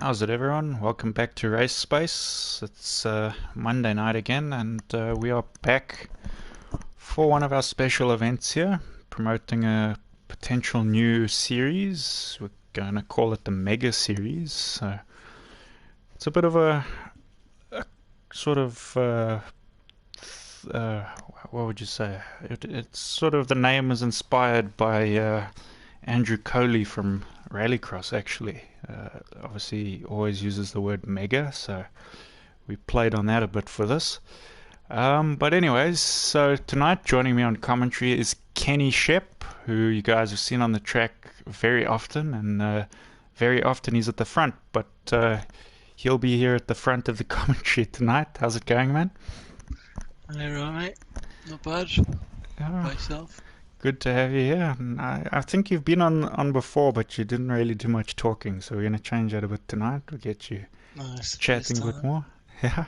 How's it, everyone? Welcome back to Race Space. It's Monday night again, and we are back for one of our special events here, promoting a potential new series. We're going to call it the Mega Series. So it's a bit of a sort of uh, what would you say? It's sort of the name is inspired by Andrew Coley from Rallycross, actually. Obviously, he always uses the word mega, so we played on that a bit for this. But anyways, so tonight joining me on commentary is Kenny Shep, who you guys have seen on the track very often, and very often he's at the front, but he'll be here at the front of the commentary tonight. How's it going, man? Hey, right, mate. Not bad. Yeah, Myself. good to have you here. And I think you've been on before, but you didn't really do much talking, so we're going to change that a bit tonight. We'll get you Nice. This chatting a bit time. more. Yeah.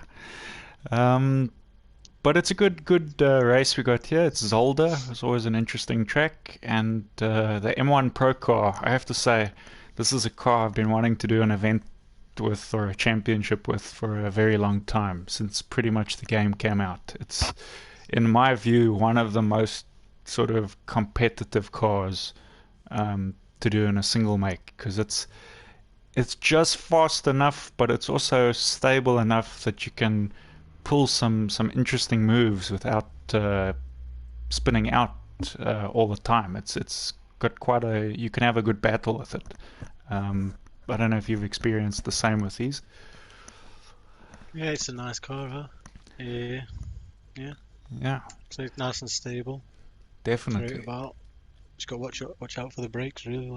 Um, but it's a good race we got here. It's Zolder. It's always an interesting track. And the M1 Pro car, I have to say, this is a car I've been wanting to do an event with or a championship with for a very long time, since pretty much the game came out. It's, in my view, one of the most sort of competitive cars to do in a single make, because it's just fast enough, but it's also stable enough that you can pull some interesting moves without spinning out all the time. It's got quite a you can have a good battle with it. I don't know if you've experienced the same with these. Yeah, it's a nice car, huh? Yeah, yeah. Yeah, So it's nice and stable. Throughout definitely. about. Just got to watch out for the brakes, really,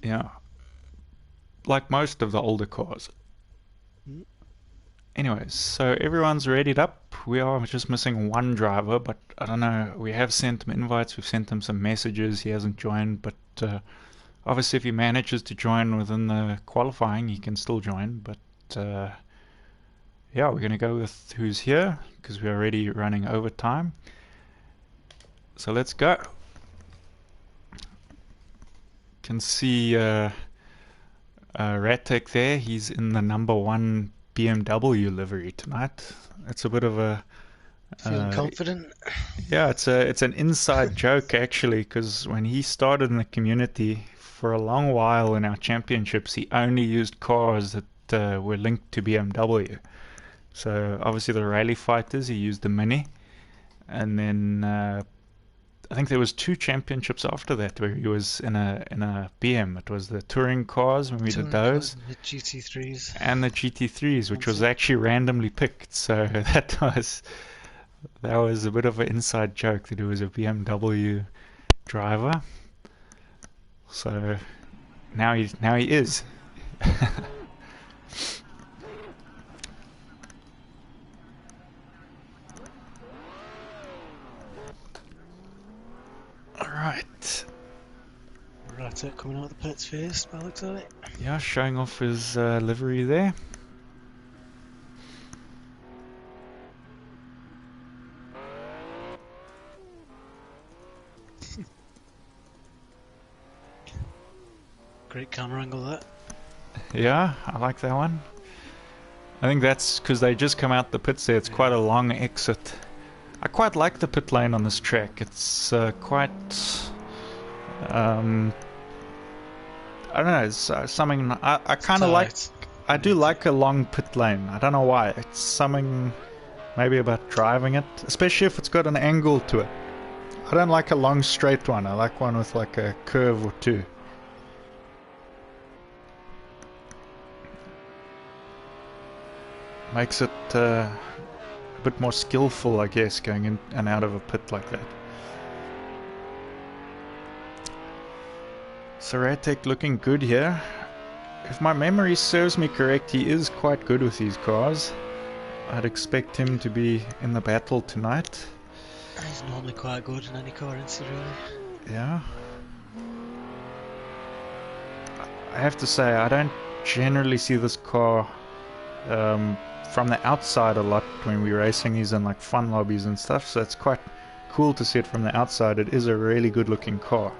Yeah, like most of the older cars. Mm. Anyways, so everyone's readied up. We are just missing one driver, but I don't know. We have sent him invites, we've sent him some messages. He hasn't joined, but obviously, if he manages to join within the qualifying, he can still join. But yeah, we're going to go with who's here because we're already running overtime. So let's go. Can see Ratek there. He's in the number one BMW livery tonight. It's a bit of a Feeling uh, confident? yeah, it's an inside joke actually, because when he started in the community for a long while in our championships, he only used cars that were linked to BMW. So obviously the rally fighters, he used the Mini, and then I think there was two championships after that where he was in a BM. It was the touring cars when we did Touring cars those, and the GT3s. and the GT3s, which That's was it. actually randomly picked. So that was a bit of an inside joke that he was a BMW driver. So now he is. All right. Right, coming out of the pits first, by the looks of it. Yeah, showing off his livery there. Great camera angle, that. Yeah, I like that one. I think that's because they just come out the pits there. It's quite Yeah. a long exit. I quite like the pit lane on this track. It's quite. Um, I don't know. It's something I It's kind of like. tight. I Yeah, do like a long pit lane. I don't know why. It's something maybe about driving it, especially if it's got an angle to it. I don't like a long straight one. I like one with like a curve or two. Makes it a bit more skillful, I guess, going in and out of a pit like that. Saratek looking good here. If my memory serves me correct, he is quite good with these cars. I'd expect him to be in the battle tonight. he's normally quite good in any car, isn't he, really? Yeah. I have to say, I don't generally see this car um, from the outside a lot when we're racing these in like fun lobbies and stuff, so it's quite cool to see it from the outside. It is a really good looking car.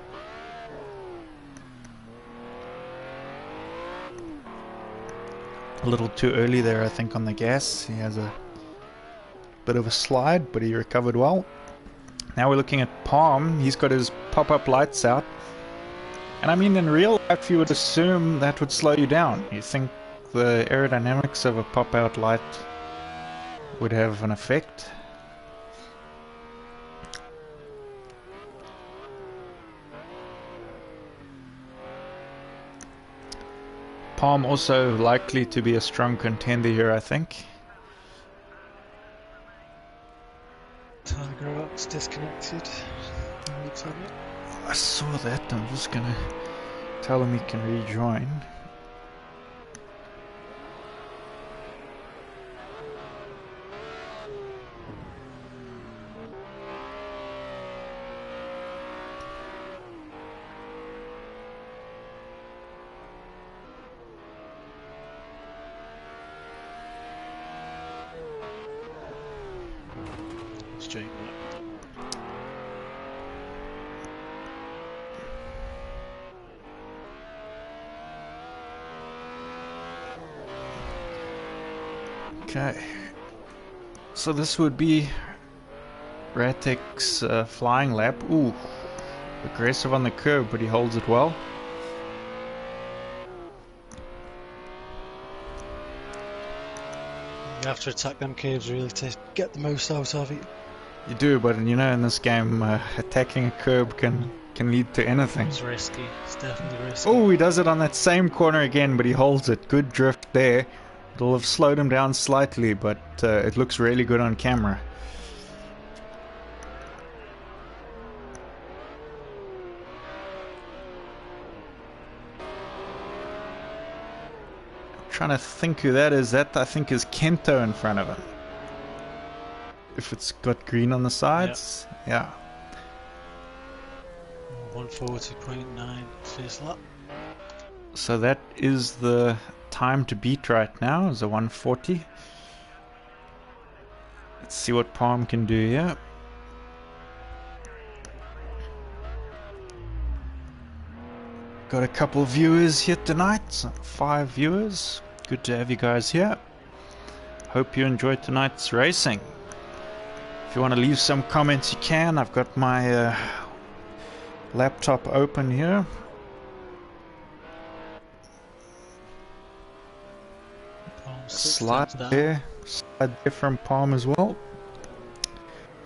A little too early there, I think, on the gas. He has a bit of a slide, but he recovered well. Now we're looking at Palm. He's got his pop-up lights out. And I mean, in real life, you would assume that would slow you down. You think the aerodynamics of a pop-out light would have an effect. Palm also likely to be a strong contender here, I think. Tiger Rock's disconnected. Looks like it. I saw that. I'm just gonna tell him he can rejoin. Straight up. Okay. So this would be Ratek's flying lap. Ooh, aggressive on the curb, but he holds it well. You have to attack them caves really to get the most out of it. You do, but you know, in this game, attacking a curb can lead to anything. It's risky. It's definitely risky. Oh, he does it on that same corner again, but he holds it. Good drift there. It'll have slowed him down slightly, but it looks really good on camera. I'm trying to think who that is. That, I think, is Kento in front of him. If it's got green on the sides. Yeah. 140.9 first lap. So that is the time to beat right now, is a 140. Let's see what Palm can do here. Got a couple of viewers here tonight, 5 viewers. Good to have you guys here. Hope you enjoyed tonight's racing. If you want to leave some comments, you can. I've got my laptop open here. Slide there from Palm as well.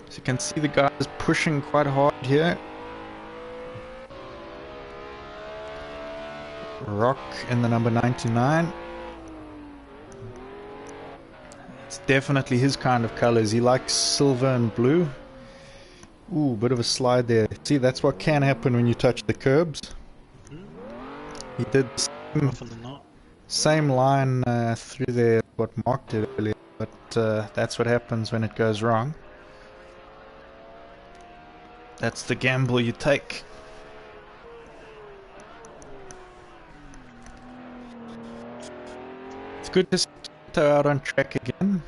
So you can see the guys pushing quite hard here. Rock in the number 99. It's definitely his kind of colors. He likes silver and blue. Ooh, bit of a slide there. See, that's what can happen when you touch the curbs. He did the same line through there, what Mark did earlier, but that's what happens when it goes wrong. That's the gamble you take. It's good to see Kento out on track again.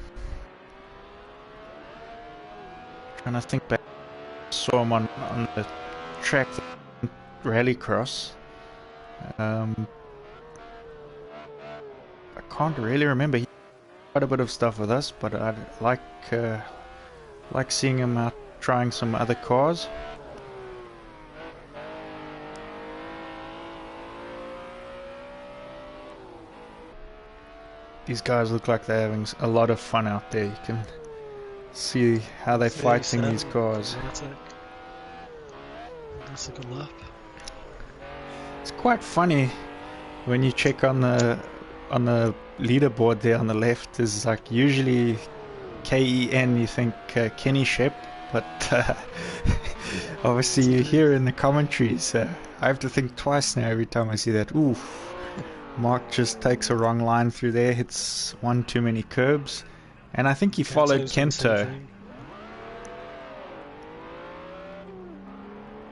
Trying to think back. Saw him on the track rallycross. I can't really remember. He did quite a bit of stuff with us, but I like seeing him out trying some other cars. These guys look like they're having a lot of fun out there. You can see how they're fighting these cars. That's a good lap. It's quite funny when you check on the leaderboard there on the left. Is like usually KEN, you think Kenny Shep, but obviously you hear in the commentaries. I have to think twice now every time I see that. Oof. Mark just takes a wrong line through there, hits one too many curbs, and I think he followed Kento.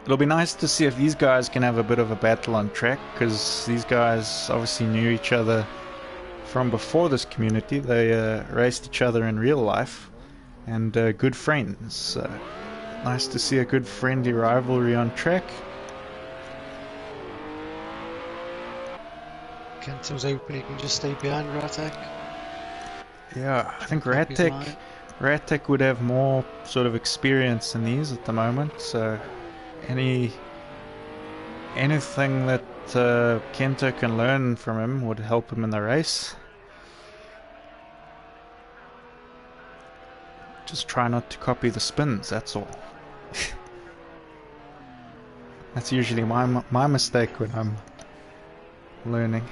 It'll be nice to see if these guys can have a bit of a battle on track, because these guys obviously knew each other from before this community. They raced each other in real life, and good friends. So nice to see a good friendly rivalry on track. Kent was hoping he can just stay behind Ratek. Yeah, I think Make up his mind. Ratek would have more sort of experience in these at the moment. So anything that Kento can learn from him would help him in the race. Just try not to copy the spins, that's all. That's usually my mistake when I'm learning.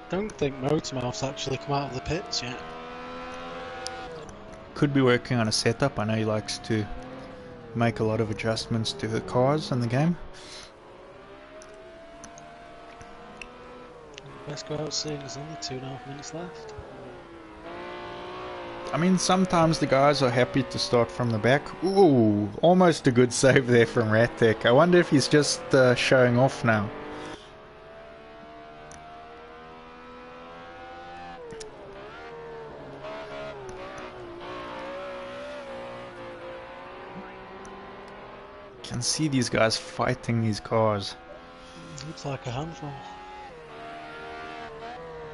Don't think Motormouth's actually come out of the pits yet. Could be working on a setup. I know he likes to make a lot of adjustments to the cars in the game. Best go out seeing there's only 2.5 minutes left. I mean, sometimes the guys are happy to start from the back. Ooh, almost a good save there from Ratek. I wonder if he's just showing off now. Can see these guys fighting these cars. Looks like a handful.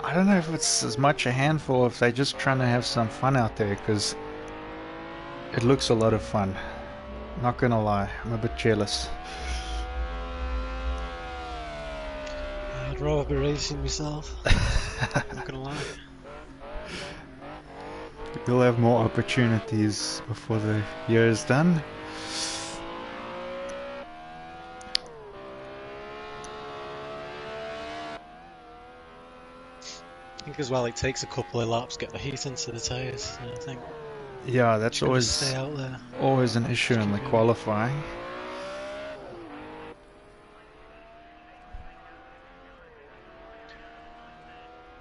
I don't know if it's as much a handful, if they're just trying to have some fun out there, because it looks a lot of fun. Not gonna lie, I'm a bit jealous. I'd rather be racing myself. Not gonna lie. You'll have more opportunities before the year is done. I think as well it takes a couple of laps to get the heat into the tyres. I think. Yeah, that's always stay out there. Always an issue in the qualifying.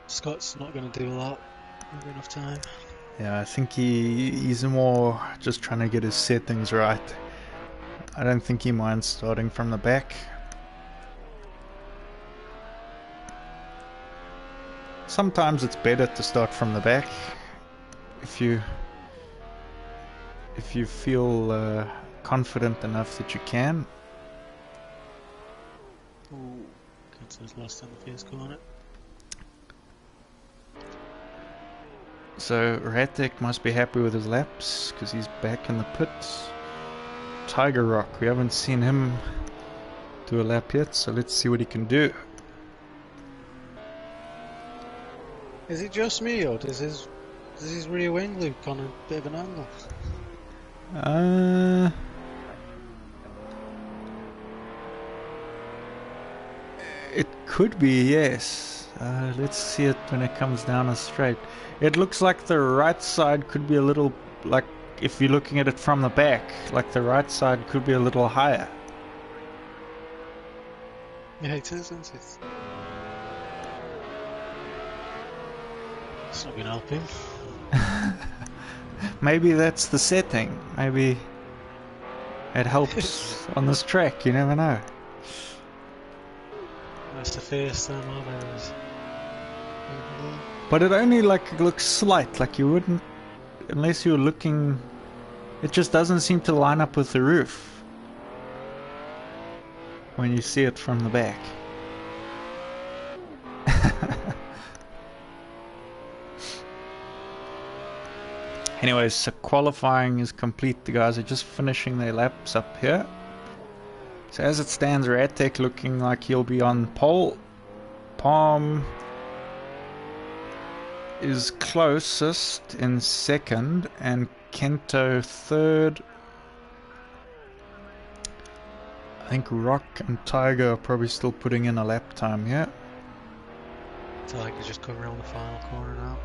Scott's not going to do a lot. Not enough time. Yeah, I think he's more just trying to get his settings right. I don't think he minds starting from the back. Sometimes it's better to start from the back if you feel confident enough that you can. Ooh, Kento's lost on the first corner. So Ratek must be happy with his laps because he's back in the pits. Tiger Rock, we haven't seen him do a lap yet, so let's see what he can do. Is it just me, or does his rear wing look on a bit of an angle? It could be, yes. Let's see it when it comes down a straight. It looks like the right side could be a little, like if you're looking at it from the back, like the right side could be a little higher. Yeah, it is, isn't it? It's not going to help him. Maybe that's the setting. Maybe it helps on this track. You never know. That's the first time I've ever. But it only looks slight. Like you wouldn't, unless you were looking. It just doesn't seem to line up with the roof when you see it from the back. Anyways, so qualifying is complete. The guys are just finishing their laps up here. So as it stands, Ratek looking like he'll be on pole. Palm is closest in second, and Kento third. I think Rock and Tiger are probably still putting in a lap time here. Tiger's just coming around the final corner now.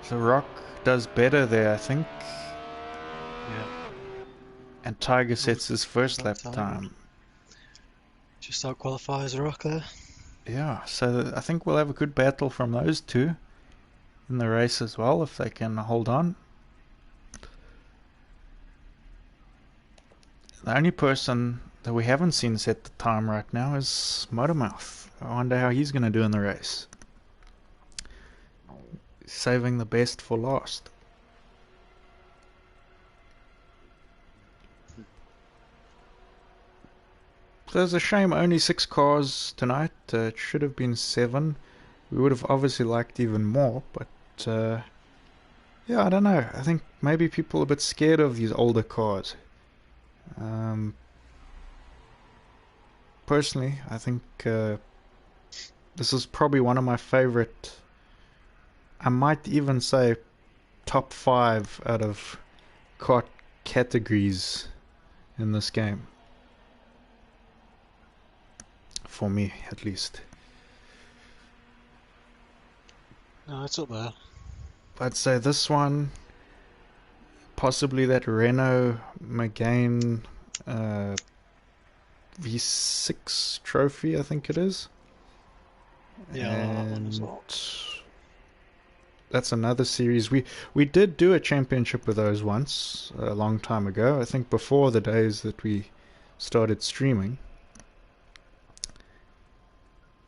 So Rock does better there, I think. Yeah. And Tiger sets his first lap Tiger. time. Just out qualifies Rock there. Yeah, so I think we'll have a good battle from those two in the race as well, if they can hold on. The only person that we haven't seen set the time right now is Motormouth. I wonder how he's going to do in the race. Saving the best for last. There's a shame only 6 cars tonight. It should have been 7. We would have obviously liked even more, but yeah, I don't know. I think maybe people are a bit scared of these older cars. Um, Personally, I think this is probably one of my favorite. I might even say top 5 out of kart categories in this game. For me, at least. No, it's up there. I'd say this one, possibly that Renault Megane V6 trophy, I think it is. Yeah, I like that one as And well. that's another series. We did do a championship with those once, a long time ago. I think before the days that we started streaming.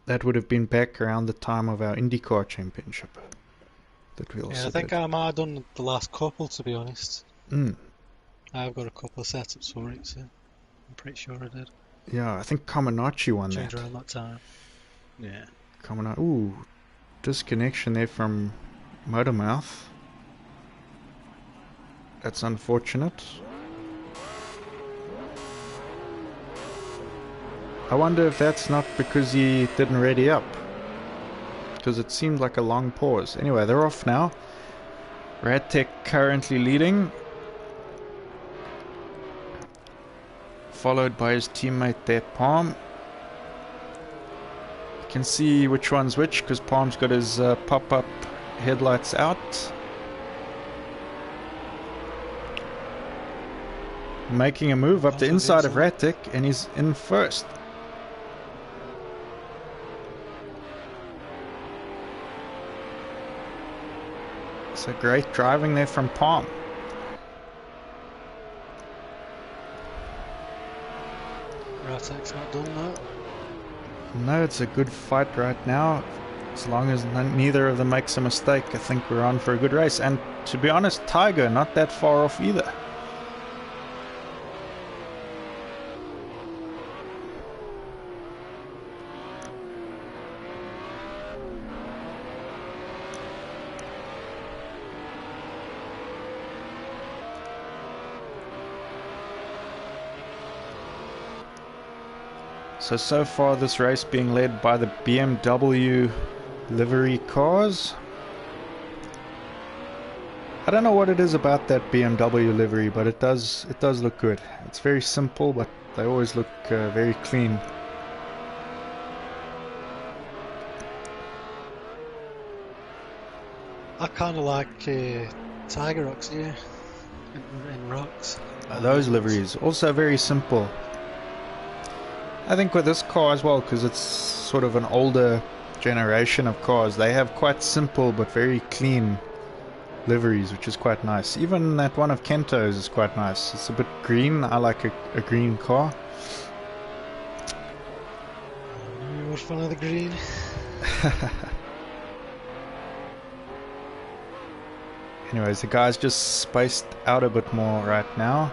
That would have been back around the time of our IndyCar championship that we Yeah, also I think did. I might have done the last couple, to be honest. Mm. I've got a couple of setups for it, so I'm pretty sure I did. Yeah, I think Comaneci won Changed that. around that time. Yeah. Comaneci. Ooh, disconnection there from Motormouth. That's unfortunate. I wonder if that's not because he didn't ready up. Because it seemed like a long pause. Anyway, they're off now. Radtech currently leading. Followed by his teammate there, Palm. You can see which one's which because Palm's got his pop-up headlights out. Making a move up the inside of Radtech, and he's in first. So great driving there from Palm. Rattek's not done that. No, it's a good fight right now. As long as neither of them makes a mistake, I think we're on for a good race. And to be honest, Tiger not that far off either. So far this race being led by the BMW livery cars. I don't know what it is about that BMW livery, but it does look good. It's very simple, but they always look very clean. I kind of like Tiger Rocks, yeah, in rocks. Those liveries also very simple. I think with this car as well, because it's sort of an older generation of cars, they have quite simple but very clean liveries, which is quite nice. Even that one of Kento's is quite nice. It's a bit green. I like a green car. You're a fan of the green. Anyways, the guy's just spaced out a bit more right now.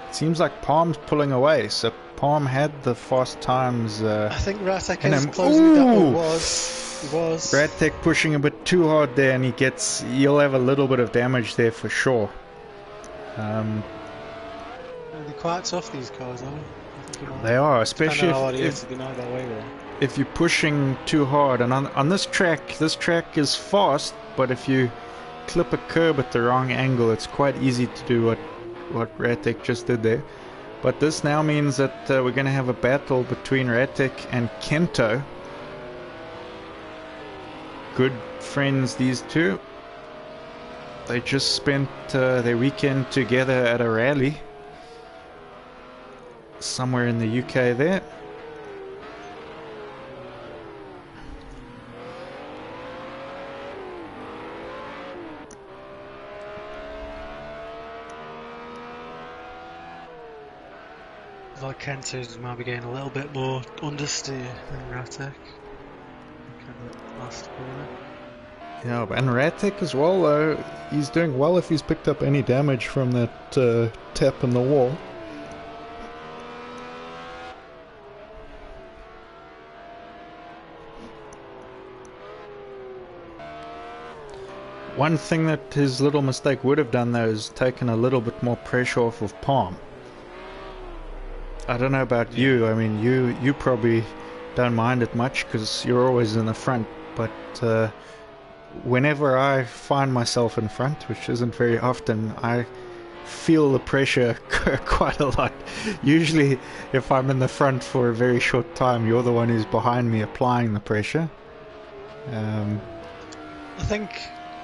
It seems like Palm's pulling away, so Palm had the fast times. I think Rattek and is I'm- closing it down. Ooh! He was. Radtech pushing a bit too hard there, and he'll have a little bit of damage there for sure. They're quite tough, these cars, aren't they? They are, especially if you're pushing too hard. And on this track is fast, but if you clip a curb at the wrong angle, it's quite easy to do what Radtech just did there. But this now means that we're going to have a battle between Radtech and Kento. Good friends, these two. They just spent their weekend together at a rally somewhere in the UK there. Like Kento's might be getting a little bit more understeer than Rattek. Last corner. Yeah, and Radtech as well, though, he's doing well if he's picked up any damage from that tap in the wall. One thing that his little mistake would have done though is taken a little bit more pressure off of Palm. I don't know about Yeah. you. I mean, you probably don't mind it much because you're always in the front. But whenever I find myself in front, which isn't very often, I feel the pressure quite a lot. Usually, if I'm in the front for a very short time, you're the one who's behind me applying the pressure. Um, I think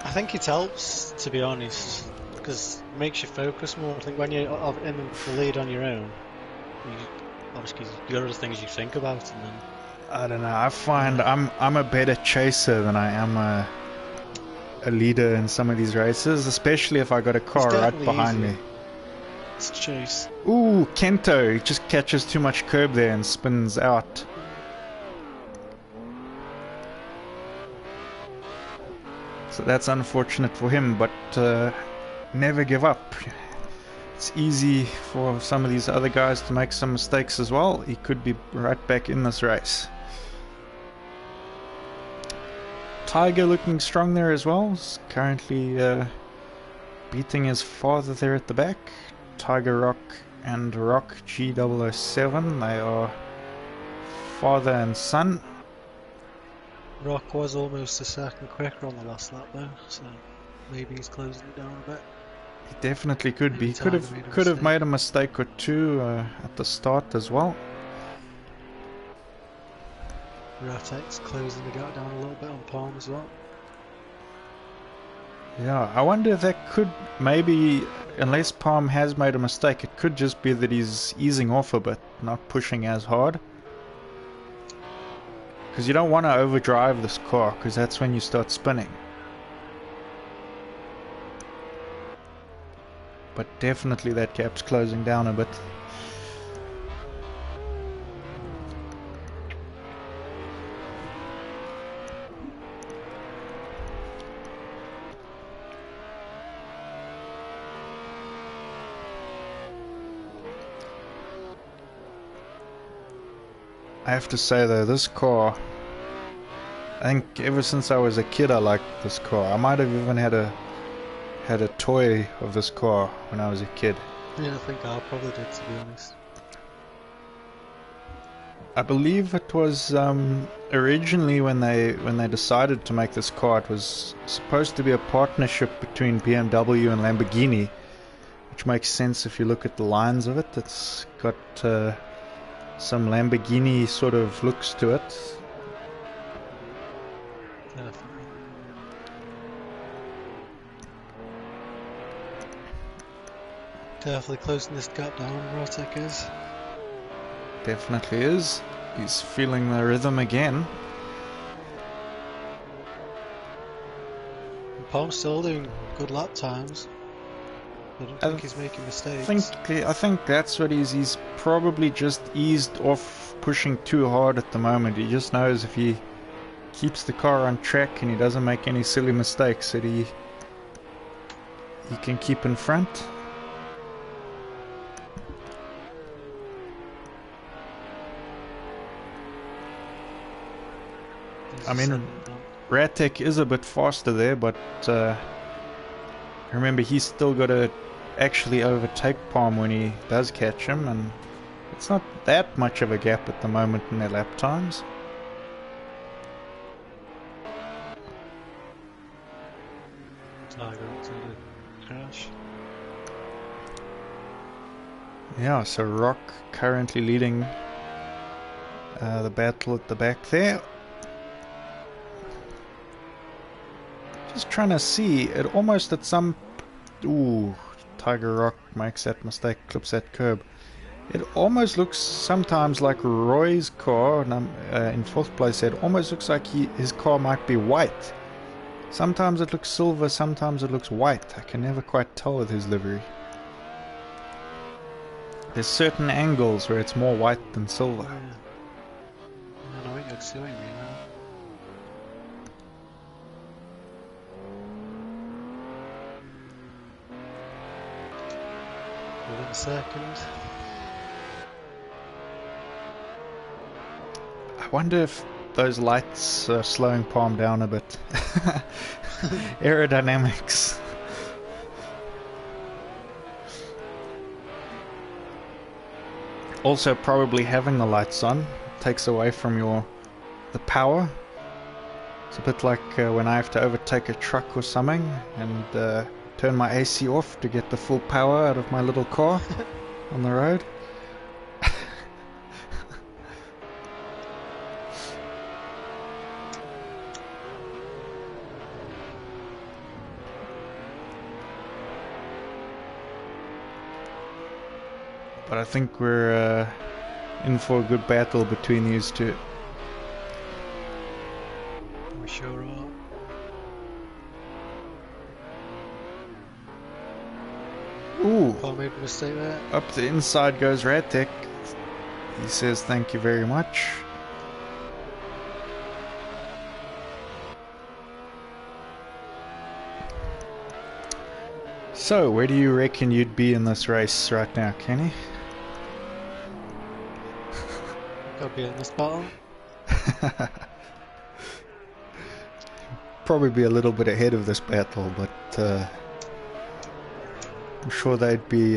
I think it helps, to be honest, because it makes you focus more. I think when you're in the lead on your own, you, obviously you got other things you think about, and then I don't know. I find yeah, I'm a better chaser than I am a leader in some of these races, especially if I got a it's car right definitely behind me. easier to chase. Ooh, Kento, he just catches too much curb there and spins out. So that's unfortunate for him, but never give up. It's easy for some of these other guys to make some mistakes as well. He could be right back in this race. Tiger looking strong there as well. He's currently beating his father there at the back. Tiger Rock and Rock G007. They are father and son. Rock was almost a second quicker on the last lap though, so maybe he's closing it down a bit. He definitely could be. Maybe He could Tiger have made a could have mistake. made a mistake or two at the start as well. Ratek's closing the gap down a little bit on Palm as well. Yeah, I wonder if that could maybe, unless Palm has made a mistake, it could just be that he's easing off a bit, not pushing as hard. Because you don't want to overdrive this car, because that's when you start spinning. But definitely that gap's closing down a bit. I have to say though, this car, I think ever since I was a kid I liked this car. I might have even had a toy of this car when I was a kid. Yeah, I think I probably did, to be honest. I believe it was originally when they decided to make this car, it was supposed to be a partnership between BMW and Lamborghini, which makes sense if you look at the lines of it. It's got some Lamborghini sort of looks to it. Definitely. Definitely closing this gap down, Ratek is. Definitely is. He's feeling the rhythm again. And Palm's still doing good lap times. I don't think he's making mistakes. I think that's what he's probably just eased off pushing too hard at the moment. He just knows if he keeps the car on track and he doesn't make any silly mistakes that he can keep in front. I mean, Ratek is a bit faster there, but remember he's still got to actually overtake Palm when he does catch him, and it's not that much of a gap at the moment in their lap times. Tiger to the crash. Yeah, so Rock currently leading the battle at the back there. Just trying to see, it almost at some... Ooh, Tiger Rock makes that mistake, clips that curb. It almost looks sometimes like Roy's car in fourth place. It almost looks like his car might be white. Sometimes it looks silver, sometimes it looks white. I can never quite tell with his livery. There's certain angles where it's more white than silver. Yeah. I know what you're doing me now. Within a second. I wonder if those lights are slowing Palm down a bit. Aerodynamics. Also, probably having the lights on takes away from the power. It's a bit like when I have to overtake a truck or something and turn my AC off to get the full power out of my little car on the road. But I think we're in for a good battle between these two. We sure are. Ooh, Paul made a mistake there. up the inside goes Radtech. He says thank you very much. So, where do you reckon you'd be in this race right now, Kenny? Gotta be in this battle. Probably be a little bit ahead of this battle, but I'm sure they'd be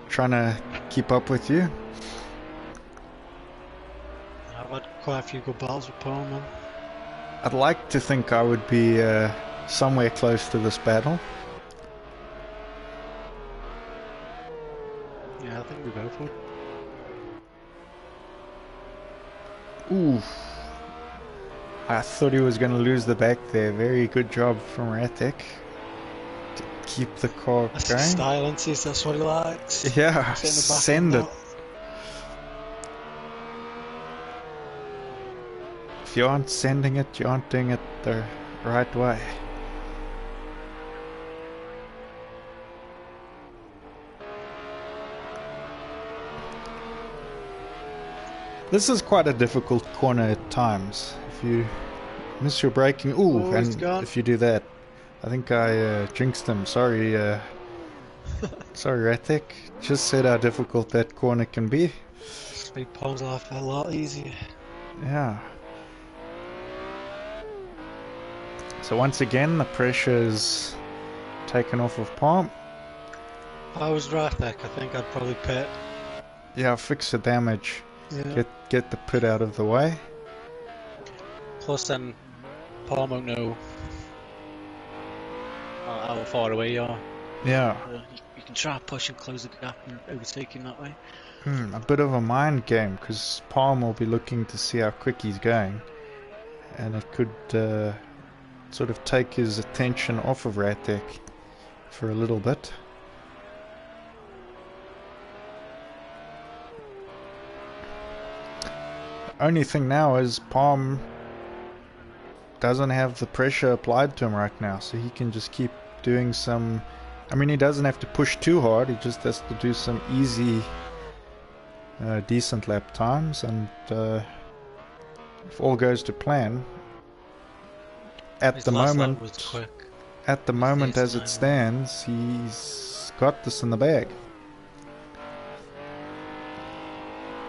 trying to keep up with you. I've had quite a few good battles with Paul, man. I'd like to think I would be somewhere close to this battle. Yeah, I think we both would. Ooh. I thought he was going to lose the back there. Very good job from Ratek to keep the car That's going. his style, isn't it? That's what he likes. Yeah, Sit in the back send end it. now. If you aren't sending it, you aren't doing it the right way. This is quite a difficult corner at times. If you miss your braking, ooh, Oh, he's and gone. if you do that, I think I jinxed him. Sorry, sorry, Ratek. Just said how difficult that corner can be. Speed Paul's life a lot easier. Yeah. So once again, the pressure is taken off of Palm. If I was Rathek, I think I'd probably pit. Yeah, fix the damage. Yeah. Get the pit out of the way. Plus then, Paul won't know how far away you are. Yeah. You can try and push and close the gap and overtake him that way. A bit of a mind game, because Palm will be looking to see how quick he's going. And it could sort of take his attention off of Ratek for a little bit. Only thing now is Palm doesn't have the pressure applied to him right now, so he can just keep doing some... I mean, he doesn't have to push too hard, he just has to do some easy, decent lap times, and if all goes to plan, at the moment, as it stands, he's got this in the bag.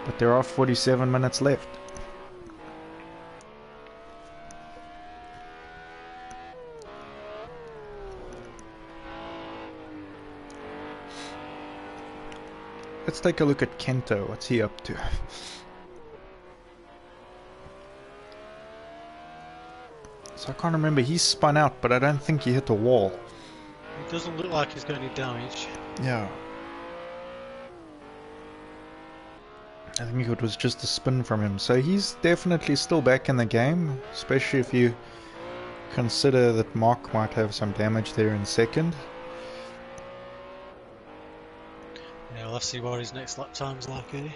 But there are 47 minutes left. Let's take a look at Kento. What's he up to? So I can't remember. He spun out, but I don't think he hit a wall. It doesn't look like he's got any damage. Yeah. I think it was just a spin from him. So he's definitely still back in the game, especially if you consider that Mark might have some damage there in second. Yeah, we'll have to see what his next lap time's like, eh?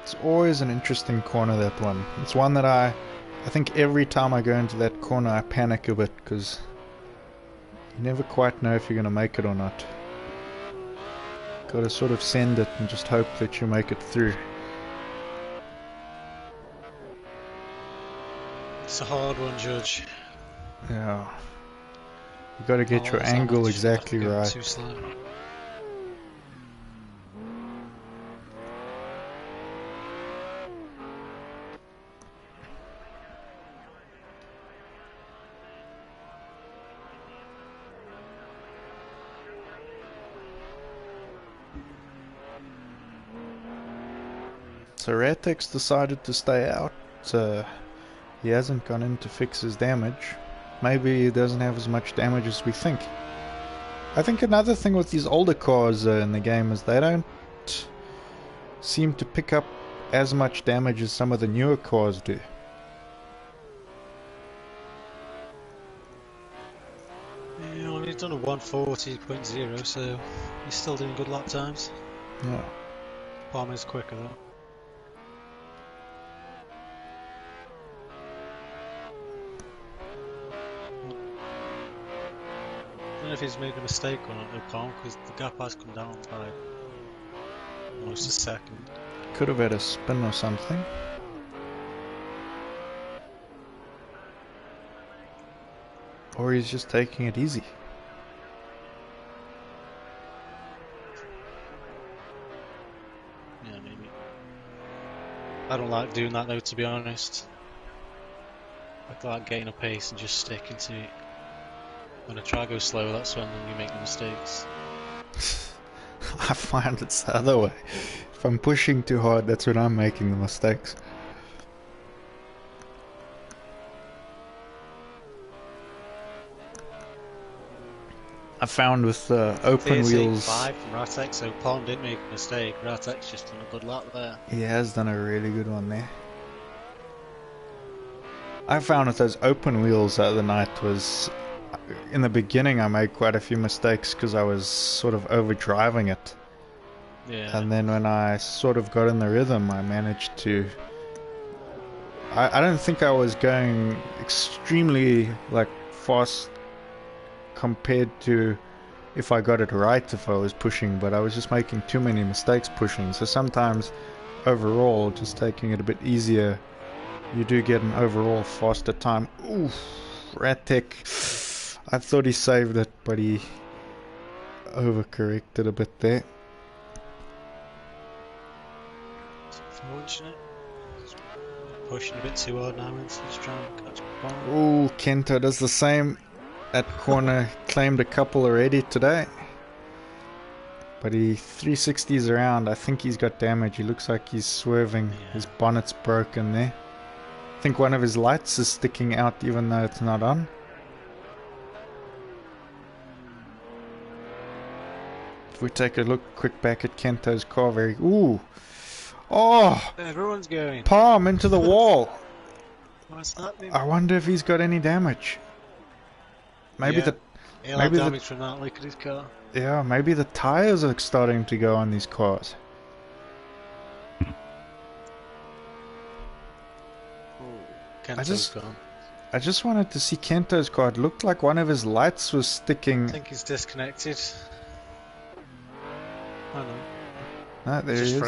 It's always an interesting corner, that one. It's one that I think every time I go into that corner I panic a bit, because you never quite know if you're going to make it or not. Got to sort of send it and just hope that you make it through. It's a hard one, Judge. Yeah. You got to get Oh, your that's how angle much. That's exactly going right. too slow. So Ratek's decided to stay out. He hasn't gone in to fix his damage. Maybe he doesn't have as much damage as we think. I think another thing with these older cars in the game is they don't seem to pick up as much damage as some of the newer cars do. Yeah, well, he's done a 140.0, so he's still doing good lap times. Yeah. Palmer's quicker though. I don't know if he's made a mistake or not, Palmer, because the gap has come down by almost a second. Could have had a spin or something. Or he's just taking it easy. Yeah, maybe. I don't like doing that though, to be honest. I like getting a pace and just sticking to it. When I try to go slow, that's when you make the mistakes. I find it's the other way. If I'm pushing too hard, that's when I'm making the mistakes. I found with open wheels... 5 from Ratek, so Palm didn't make a mistake. Ratek's just done a good lap there. He has done a really good one there. I found with those open wheels the other night was... In the beginning I made quite a few mistakes because I was sort of overdriving it. Yeah. And then when I sort of got in the rhythm, I managed to... I don't think I was going extremely like fast compared to if I got it right if I was pushing, but I was just making too many mistakes pushing. So sometimes overall, just taking it a bit easier, you do get an overall faster time. Oof, Ratek. I thought he saved it, but he overcorrected a bit there. It's unfortunate. Pushing a bit too hard now, and he's trying to catch Palm. Ooh, Kento does the same. That corner claimed a couple already today. But he 360s around. I think he's got damage. He looks like he's swerving. Yeah. His bonnet's broken there. I think one of his lights is sticking out even though it's not on. If we take a look quick back at Kento's car, very... Ooh! Oh! Everyone's going. Palm into the wall! What's happening? I wonder if he's got any damage. Maybe Yeah. He'll have maybe damage from that. Look at his car. yeah, maybe the tires are starting to go on these cars. Kento's gone. I just wanted to see Kento's car. It looked like one of his lights was I sticking. think he's disconnected. I know. No, there he He's is.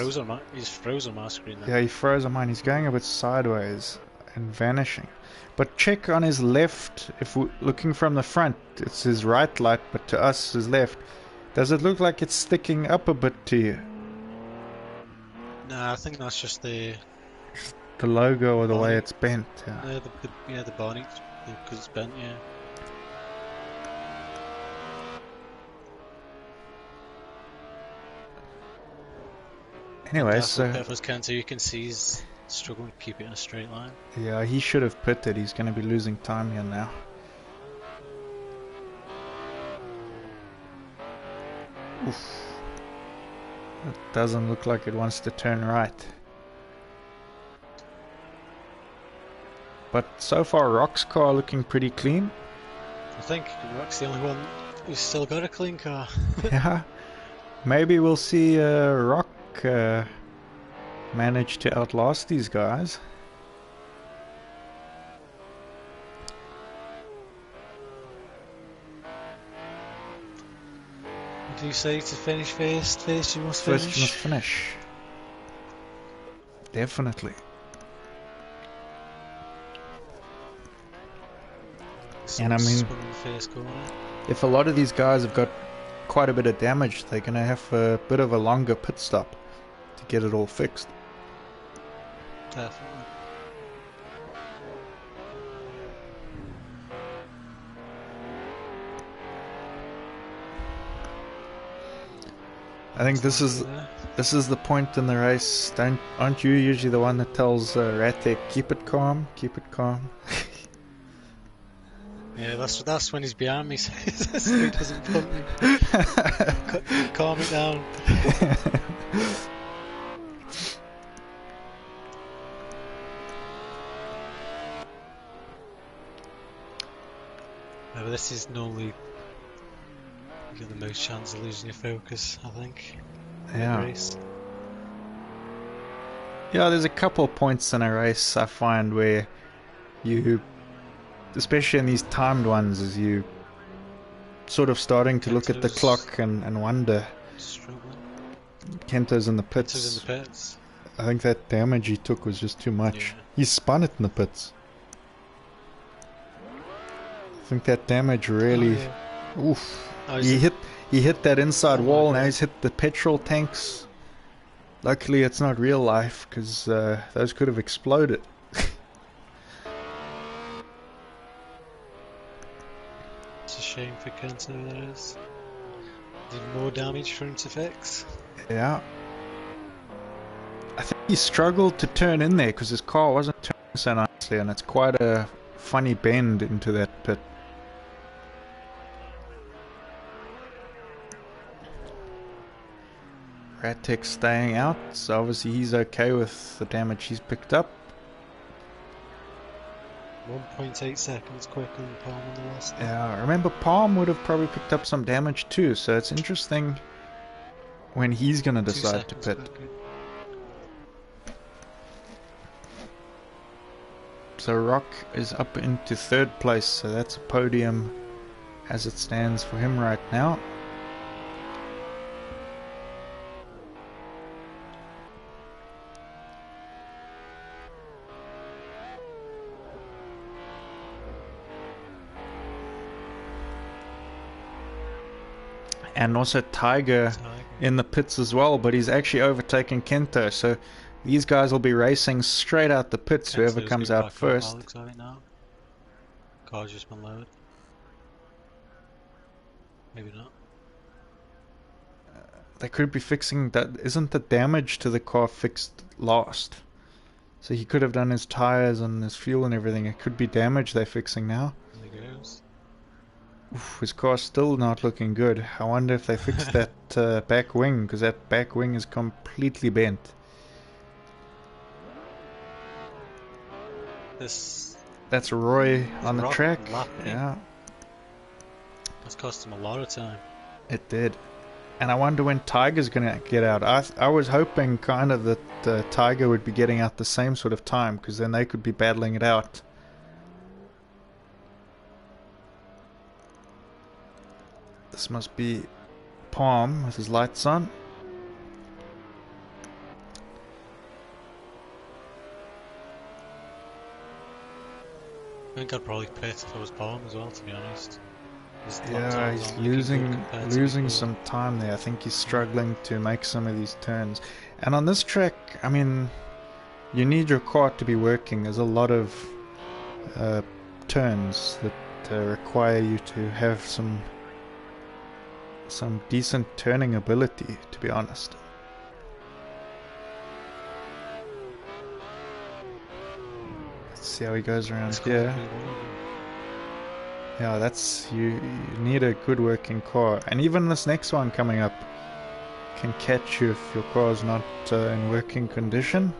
He's frozen my screen now. Yeah, he froze on mine. He's going a bit sideways and vanishing. But check on his left. If we're looking from the front, it's his right light, but to us, his left. Does it look like it's sticking up a bit to you? No, I think that's just the logo or the way bonnet. it's bent. Yeah. The bonnet because it's bent. Yeah. Anyway, so If was Kento, you can see he's struggling to keep it in a straight line. yeah, he should have pitted. He's going to be losing time here now. Oof. It doesn't look like it wants to turn right. But so far, Rock's car looking pretty clean. I think Rock's the only one who's still got a clean car. Yeah. Maybe we'll see Rock manage to outlast these guys. What do you say to finish first? First you must First finish. you must finish. Definitely. And I someone's mean, spun in the first corner. if a lot of these guys have got quite a bit of damage, they're going to have a bit of a longer pit stop to get it all fixed. Definitely. I think this is the point in the race. Aren't you usually the one that tells Ratek, keep it calm, keep it calm? Yeah, that's when he's behind me, so he doesn't bump me. Calm it down. But this is normally you get the most chance of losing your focus, I think. Yeah. Race. Yeah, there's a couple points in a race I find where you, especially in these timed ones, is you sort of starting to look at the clock and wonder. Struggling. Kento's in the pits. Kento's in the pits. I think that damage he took was just too much. Yeah. He spun it in the pits. I think that damage really... Oh, yeah. Oof. Oh, he hit that inside wall, now he's hit the petrol tanks. Luckily it's not real life, because those could have exploded. It's a shame for Kento, that is. There's more damage for him to fix. Yeah. I think he struggled to turn in there, because his car wasn't turning so nicely, and it's quite a funny bend into that pit. Ratek staying out, so obviously he's okay with the damage he's picked up. 1.8 seconds quicker than Palm on the last. Yeah, remember Palm would have probably picked up some damage too, so it's interesting when he's going to decide to pit. Quicker. So Rock is up into third place, so that's a podium as it stands for him right now. And also Tiger in the pits as well, but he's actually overtaken Kento, so these guys will be racing straight out the pits, whoever comes out first. Looks like it now. Car's just been lowered. Maybe not. They could be fixing that. Isn't the damage to the car fixed last? So he could have done his tires and his fuel and everything. It could be damage they're fixing now. There he goes. Oof, his car's still not looking good. I wonder if they fixed that back wing, because that back wing is completely bent. That's Roy on the track. Yeah. That's cost him a lot of time. It did. And I wonder when Tiger's going to get out. I was hoping kind of that Tiger would be getting out the same sort of time, because then they could be battling it out. This must be Palm with his lights on. I think I'd probably pit if I was Palm as well, to be honest. Yeah, he's losing some time there. I think he's struggling to make some of these turns. And on this track, I mean, you need your car to be working. There's a lot of turns that require you to have some decent turning ability, to be honest. Let's see how he goes around here. Yeah, that's you need a good working car, and even this next one coming up can catch you if your car's not in working condition.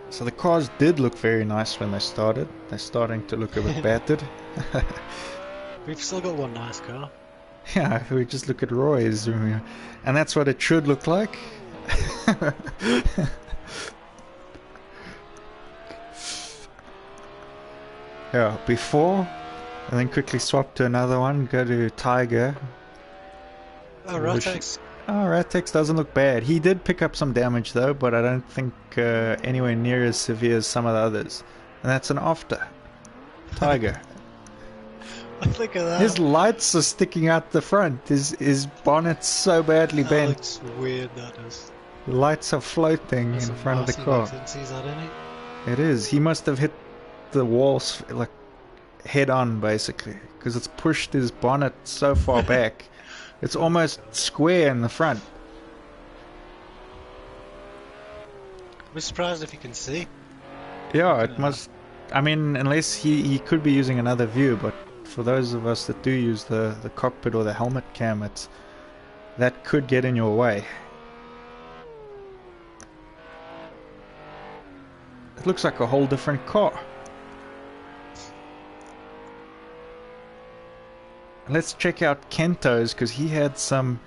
So the cars did look very nice when they started. They're starting to look a bit battered. We've still got one nice car. Yeah, if we just look at Roy's, and that's what it should look like. Yeah, before, and then quickly swap to another one. Go to Tiger, Oh, which Rotex. oh, Ratex doesn't look bad. He did pick up some damage though, but I don't think anywhere near as severe as some of the others. And that's an after Tiger. Look at His that. lights are sticking out the front. His bonnet's so badly That bent. looks weird, that does. The lights are floating That's in a front of the massive car. X-Insies, that, isn't it? It is. He must have hit the walls like head on basically, because it's pushed his bonnet so far back. It's almost square in the front. I'm surprised if you can see. Yeah, Looking it at must. I mean, unless he could be using another view, but for those of us that do use the cockpit or the helmet cam, that could get in your way. It looks like a whole different car. Let's check out Kento's because he had something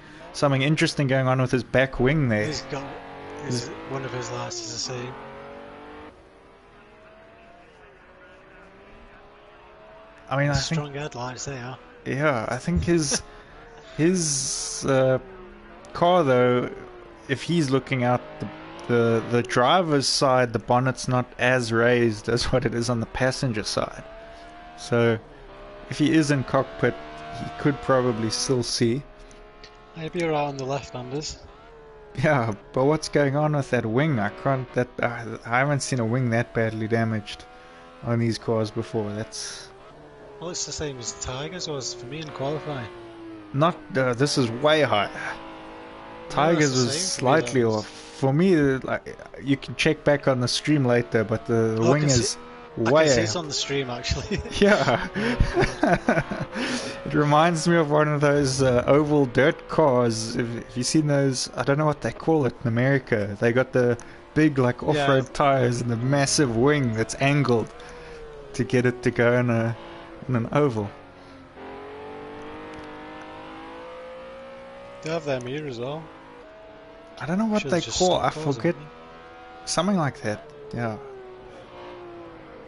interesting going on with his back wing there. He's got one of his lights is the same. I mean, I think Strong headlights they are. yeah, I think his car though, if he's looking out the driver's side, the bonnet's not as raised as what it is on the passenger side. So if he is in cockpit, he could probably still see. Maybe you're out on the left-handers. Yeah, but what's going on with that wing? I haven't seen a wing that badly damaged on these cars before. That's Well, it's the same as Tigers was for me in qualifying. not. This is way higher. Tigers that's the was same for me, slightly that was. off. For me, like you can check back on the stream later, but the Oh, wing is I way. can see it's on the stream actually. Yeah. Oh, God. It reminds me of one of those oval dirt cars. If you've seen those, I don't know what they call it in America. They got the big like off-road Yeah. tires and the massive wing that's angled to get it to go in an oval. They have them here as well. I don't know what Sure, they they're just call. I stock cars, forget. aren't Something like that. Yeah.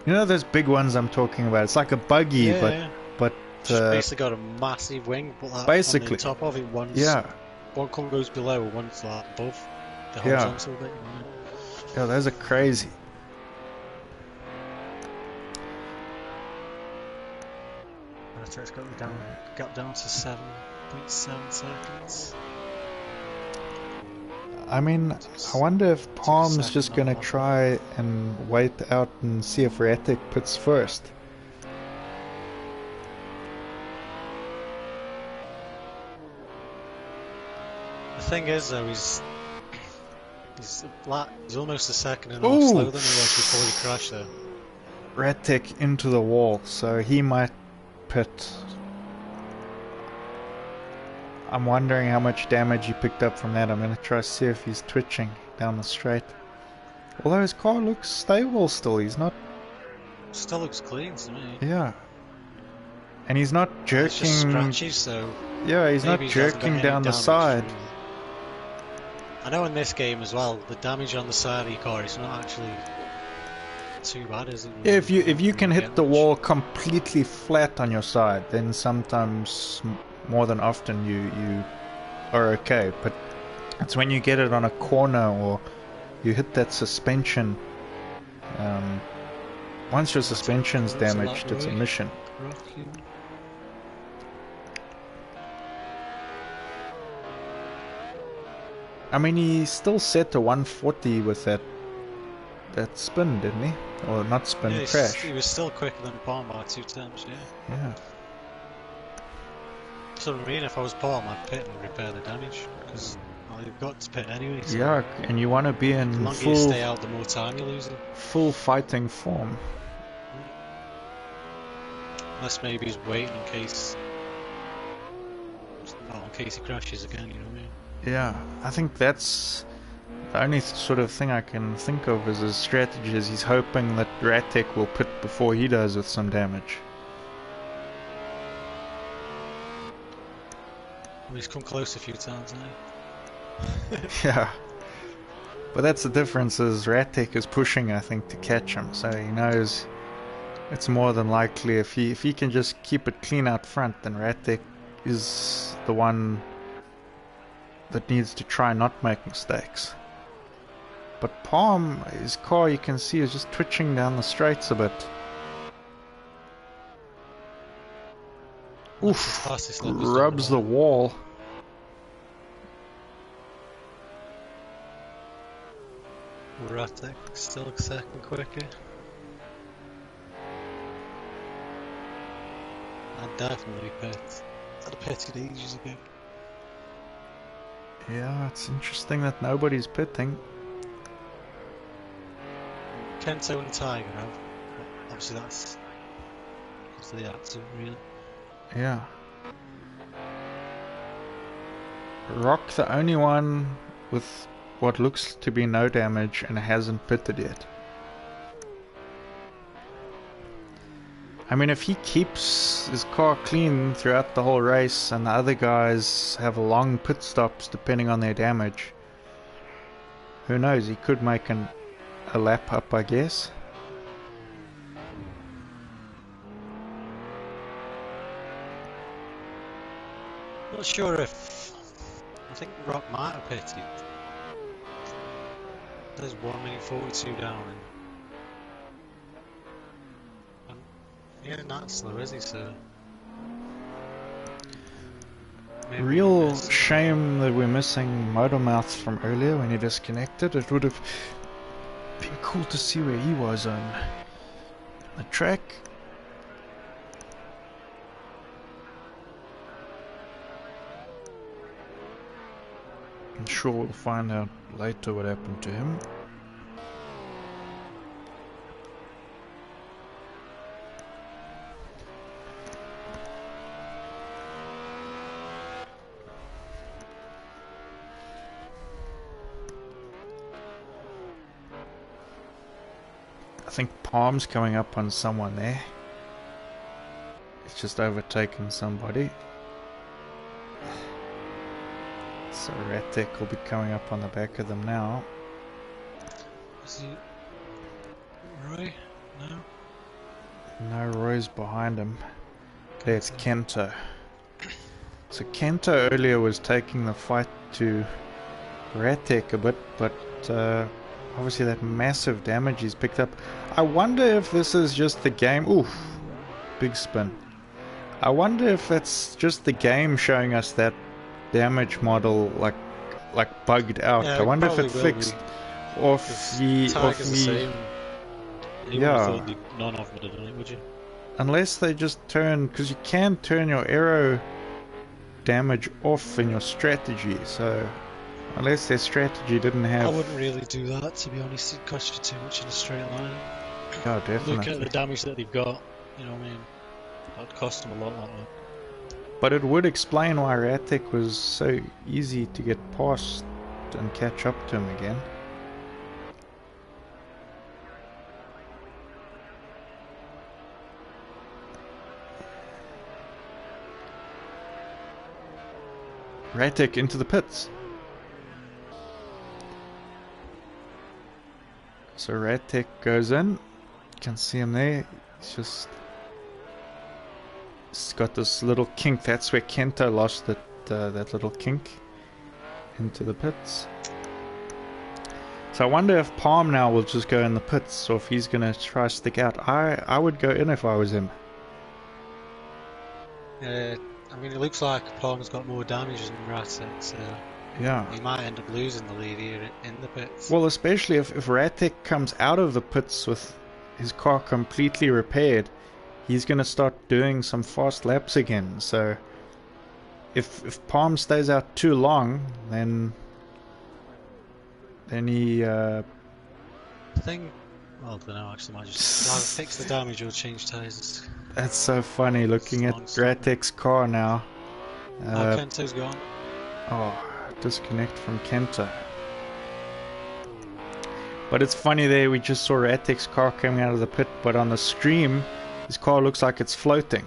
You know those big ones I'm talking about? It's like a buggy, they? Yeah. but Just basically got a massive wing, but like on basically, the top of it, yeah, one column goes below, one's like above the yeah, horizontal bit. You know? yeah. Those are crazy. Right, it's got down to 7.7 seconds. I mean, I wonder if Palm's just gonna try and wait out and see if Ratic puts first. The thing is, though, he's almost a second and a half Ooh. slower than he was before he crashed there. Ratic into the wall, so he might pit. I'm wondering how much damage he picked up from that. I'm gonna try to see if he's twitching down the straight. Although his car looks stable still, he's not. Still looks clean to me. Yeah. And he's not jerking. It's just scratchy, so Yeah, he's not maybe he hasn't got jerking any down the damage. side. I know in this game as well, the damage on the side of your car is not actually too bad, is it? Yeah, if you can Really hit the much. wall completely flat on your side, then sometimes more than often you are okay. But it's when you get it on a corner or you hit that suspension. Once your suspension's Close a lot, damaged, it's a Roy. mission. Rocky. I mean, he still set to 140 with that spin, didn't he? Or not spin, Yeah, crash. he was still quicker than Palm by 2 times, yeah. Yeah. So I mean, if I was Palm, I'd pit and repair the damage, because you've got to pit anyway. So Yeah, and you want to be the in longer you stay full out, the more time you're losing. fighting form. Unless maybe he's waiting in case, well, in case he crashes again, you know what I mean? Yeah, I think that's the only sort of thing I can think of as his strategy is he's hoping that Ratic will pit before he does with some damage. Well, he's come close a few times now. Yeah. But that's the difference is Ratic is pushing, I think, to catch him. So he knows It's more than likely if he can just keep it clean out front, then Ratek is the one that needs to try not make mistakes. But Palm, his car, you can see, is just twitching down the straights a bit. Oof, rubs the wall. Ratek still a second quicker. I'd definitely pit. I'd have pitted ages ago. Yeah, it's interesting that nobody's pitting. Kento and Tiger have. But obviously that's the accident, really. Yeah. Rock, the only one with what looks to be no damage and hasn't pitted yet. I mean, if he keeps his car clean throughout the whole race and the other guys have long pit stops depending on their damage, who knows, he could make a lap up, I guess. Not sure if... I think Rock might have pitted. There's 1 minute 42 down and yeah, not slow, is he, so... Real shame that we're missing Motormouth from earlier when he disconnected. It would have been cool to see where he was on the track. I'm sure we'll find out later what happened to him. I think Palm's coming up on someone there. It's just overtaken somebody. So Ratek will be coming up on the back of them now. Is he... Roy? No? No, Roy's behind him. There's Kento. So Kento earlier was taking the fight to Ratek a bit, but obviously that massive damage he's picked up. I wonder if this is just the game. Oof, big spin. I wonder if that's just the game showing us that damage model like bugged out. Yeah, I wonder if it fixed or if he yeah. None of them would have done it, would you? Unless they just turn, because you can turn your aero damage off in your strategy, so unless their strategy didn't have... I wouldn't really do that, to be honest. It costs you too much in a straight line. Oh, definitely. Look at the damage that they've got, you know what I mean? That'd cost them a lot like that. But it would explain why Ratek was so easy to get past and catch up to him again. Ratek into the pits. So Ratek goes in. You can see him there. He's got this little kink. That's where Kento lost it, that little kink into the pits. So I wonder if Palm now will just go in the pits, or if he's going to try to stick out. I would go in if I was him. I mean, it looks like Palmer's got more damage than Ratek, so yeah, he might end up losing the lead here in the pits. Well, especially if Ratek comes out of the pits with his car completely repaired, he's going to start doing some fast laps again. So if Palm stays out too long, then he... I think... Well, I don't know, actually, might just either fix the damage or change tyres. That's so funny, looking at Ratek's car now. Kento's gone. Oh, disconnect from Kento. But it's funny there, we just saw Ratek's car coming out of the pit, but on the stream, his car looks like it's floating.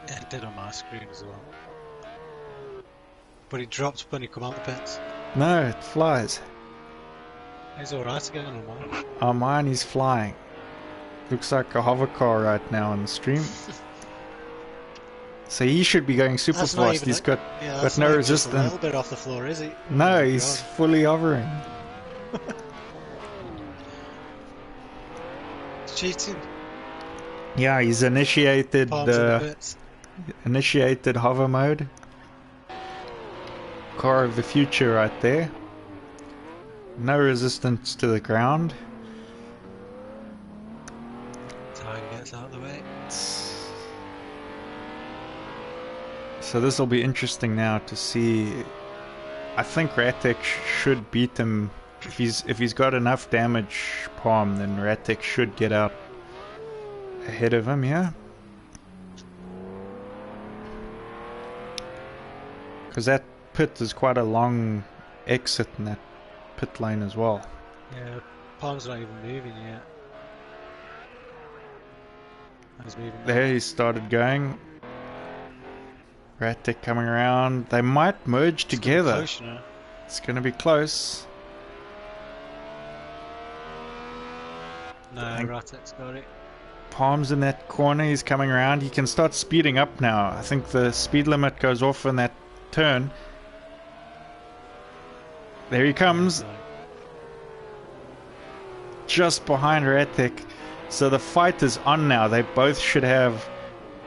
Yeah, it did on my screen as well. But he dropped when he come out the pits. No, it flies. He's alright again on mine. On mine, he's flying. Looks like a hover car right now on the stream. So he should be going super That's not fast. even He's a, got yeah, got that's no not even just a resistance. little bit off the floor, is he? Oh No, my he's god. fully hovering. It's cheating. Yeah, he's initiated Palms in the pits. hover mode. Car of the future right there. No resistance to the ground. Time gets out of the way. So this will be interesting now to see. I think Ratek should beat him if he's got enough damage palm, then Ratek should get out ahead of him, yeah? Because that pit is quite a long exit in that pit lane as well. Yeah, Palm's not even moving yet. He's moving now. There he started going. Ratek coming around. They might merge together. Close, you know. It's going to be close. No, Ratek's got it. Palm's in that corner. He's coming around. He can start speeding up now. I think the speed limit goes off in that turn. There he comes. Just behind Ratek. So the fight is on now. They both should have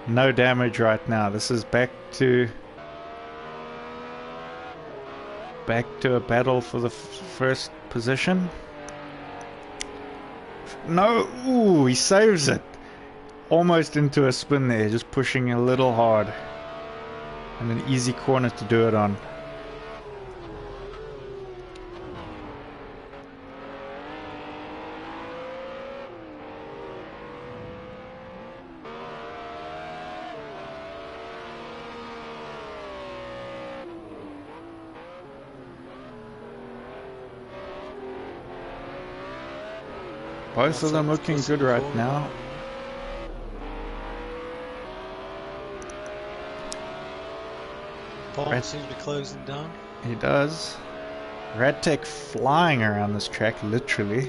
no damage right now. This is back to a battle for the first position. No, ooh, he saves it. Almost into a spin there, just pushing a little hard. And an easy corner to do it on. Both of them looking good right now. Palm seems to be closing down. He does. Ratek flying around this track, literally.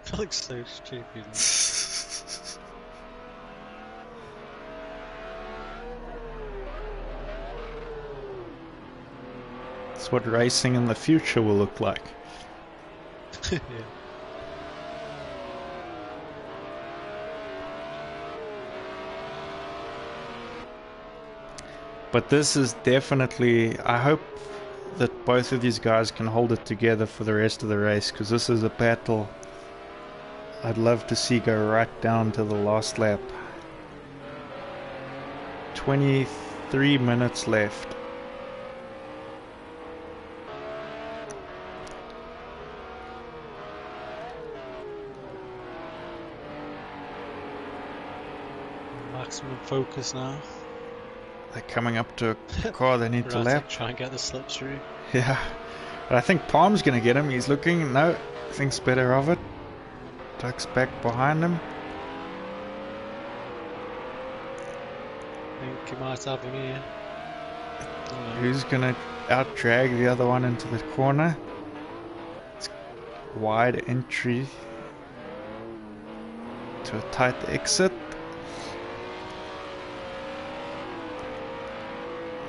That looks so stupid. It's what racing in the future will look like. Yeah. But this is definitely, I hope that both of these guys can hold it together for the rest of the race, because this is a battle I'd love to see go right down to the last lap. 23 minutes left. Maximum focus now. They're coming up to a car they need to lap. Try and get the slipstream. Yeah. But I think Palm's going to get him. He's looking. No, thinks better of it. Tucks back behind him. I think he might have him here. Who's going to out-drag the other one into the corner? It's wide entry to a tight exit.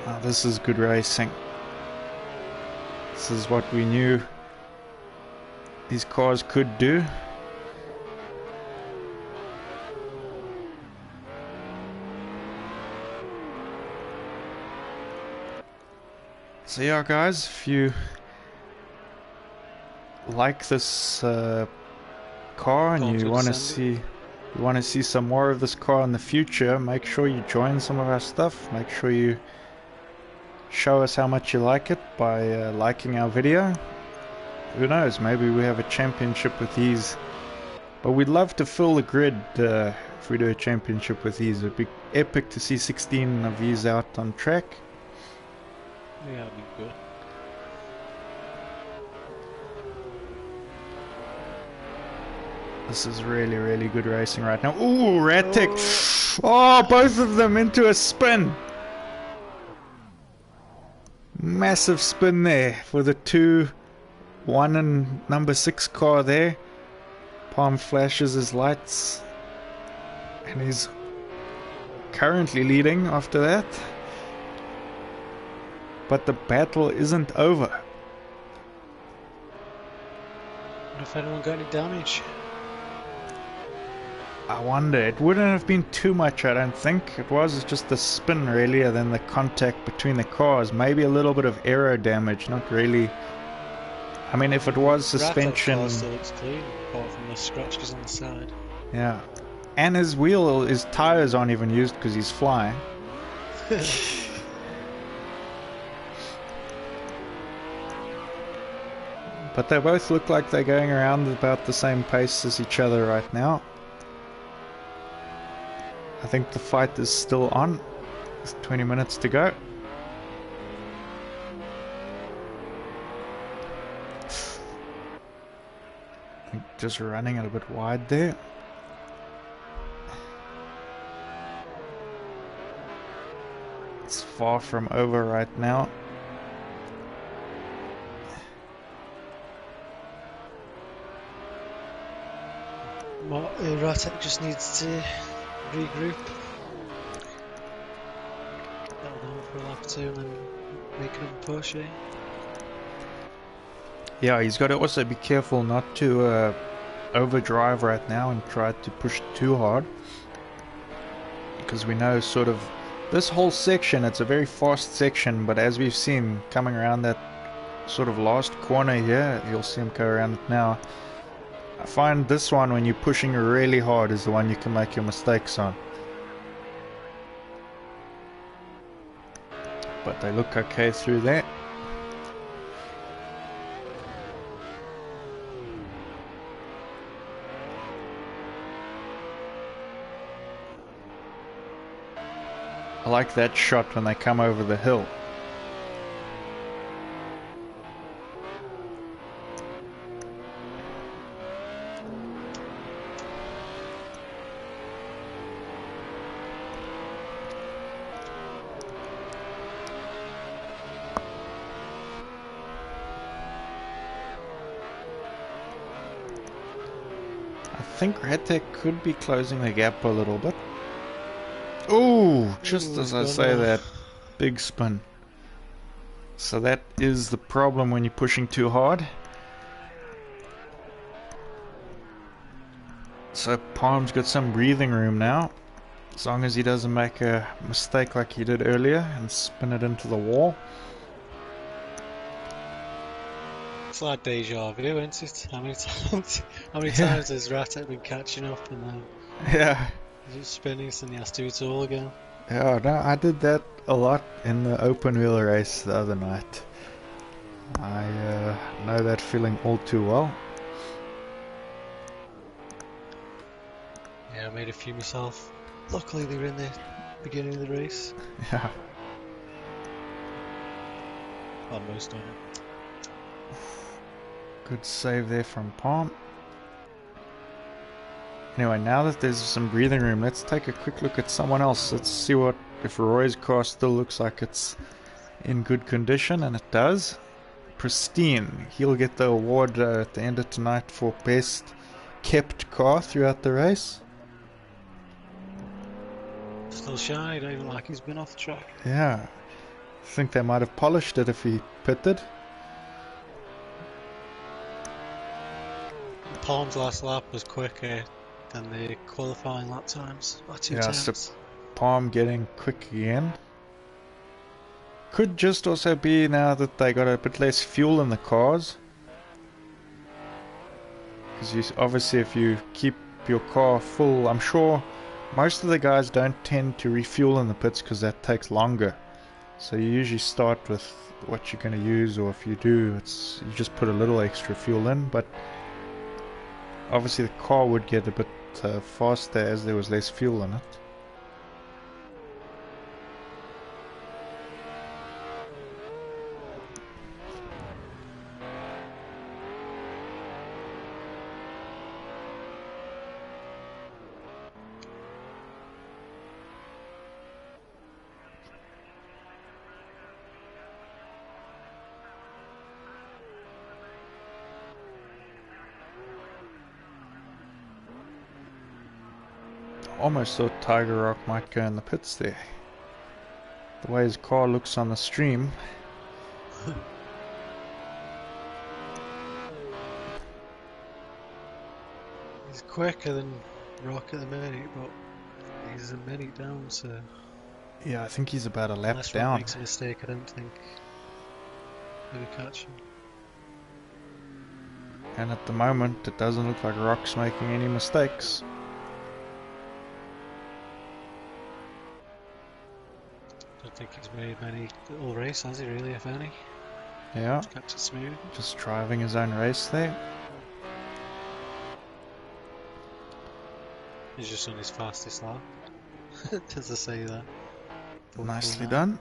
Oh, this is good racing. This is what we knew these cars could do. So yeah, guys, if you like this car and you want to see some more of this car in the future, make sure you join some of our stuff. Make sure you show us how much you like it by liking our video. Who knows, maybe we have a championship with these. But we'd love to fill the grid if we do a championship with these. It'd be epic to see 16 of these out on track. Yeah, that'd be good. This is really, really good racing right now. Ooh, Ratek! Oh, both of them into a spin! Massive spin there for the 2, 1 and number 6 car there. Palm flashes his lights. And he's currently leading after that. But the battle isn't over. Wonder if anyone got any damage. I wonder, it wouldn't have been too much, I don't think. It was just the spin really, and then the contact between the cars. Maybe a little bit of aero damage, not really. I mean, if it was suspension... Rat's car still looks clean, apart from the scratches on the side. Yeah. And his wheel, his tires aren't even used because he's flying. But they both look like they're going around about the same pace as each other right now. I think the fight is still on. There's 20 minutes to go. I think just running it a bit wide there. It's far from over right now. Ratek just needs to regroup. That'll go for a lap or two and then make another push, eh? Yeah, he's got to also be careful not to overdrive right now and try to push too hard. Because we know sort of this whole section, it's a very fast section, but as we've seen coming around that sort of last corner here, you'll see him go around it now. I find this one, when you're pushing really hard, is the one you can make your mistakes on. But they look okay through that. I like that shot when they come over the hill. I think Redtech could be closing the gap a little bit. Ooh, just as I say that, big spin. So that is the problem when you're pushing too hard. So Palm's got some breathing room now, as long as he doesn't make a mistake like he did earlier and spin it into the wall. It's like deja vu, isn't it? How many times, Yeah. has Ratek been catching up and then Yeah. he's spinning and he has to do it all again? Yeah, no, I did that a lot in the open wheel race the other night. I know that feeling all too well. Yeah, I made a few myself. Luckily they were in the beginning of the race. Yeah. Well, most of them. Good save there from Palm. Anyway, now that there's some breathing room, let's take a quick look at someone else. Let's see what if Roy's car still looks like it's in good condition, and it does. Pristine. He'll get the award at the end of tonight for best kept car throughout the race. Still shiny, don't even like he's been off the track. Yeah. I think they might have polished it if he pitted. Palm's last lap was quicker than the qualifying lap times by 2 Yeah, so tenths. Palm getting quick again. Could just also be now that they got a bit less fuel in the cars. Because obviously if you keep your car full, I'm sure most of the guys don't tend to refuel in the pits because that takes longer. So you usually start with what you're going to use, or if you do, you just put a little extra fuel in. But obviously the car would get a bit faster as there was less fuel in it. Almost thought Tiger Rock might go in the pits there. The way his car looks on the stream. He's quicker than Rock at the minute, but he's a minute down, so Yeah, I think he's about a lap unless Rock down. makes a mistake, I don't think he'll catch him. And at the moment, it doesn't look like Rock's making any mistakes. I don't think he's made many little race, has he really, if any? Yeah, He's kept it smooth. just driving his own race there. He's just on his fastest lap. Does I say that? Nicely done.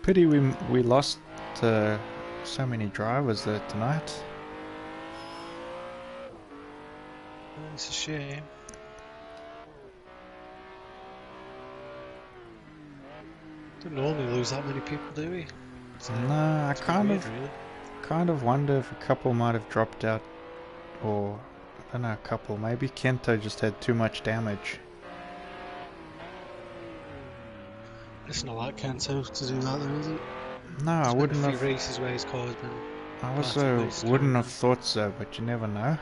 Pity we lost so many drivers there tonight. It's a shame. Don't normally lose that many people, do we? No, I It's a bit weird, really. kind of wonder if a couple might have dropped out, or I don't know, a couple. Maybe Kento just had too much damage. It's not like Kento to do that, though, is it? No, I There's been wouldn't a have. few races where his car's been. I also wouldn't have thought so, but you never know.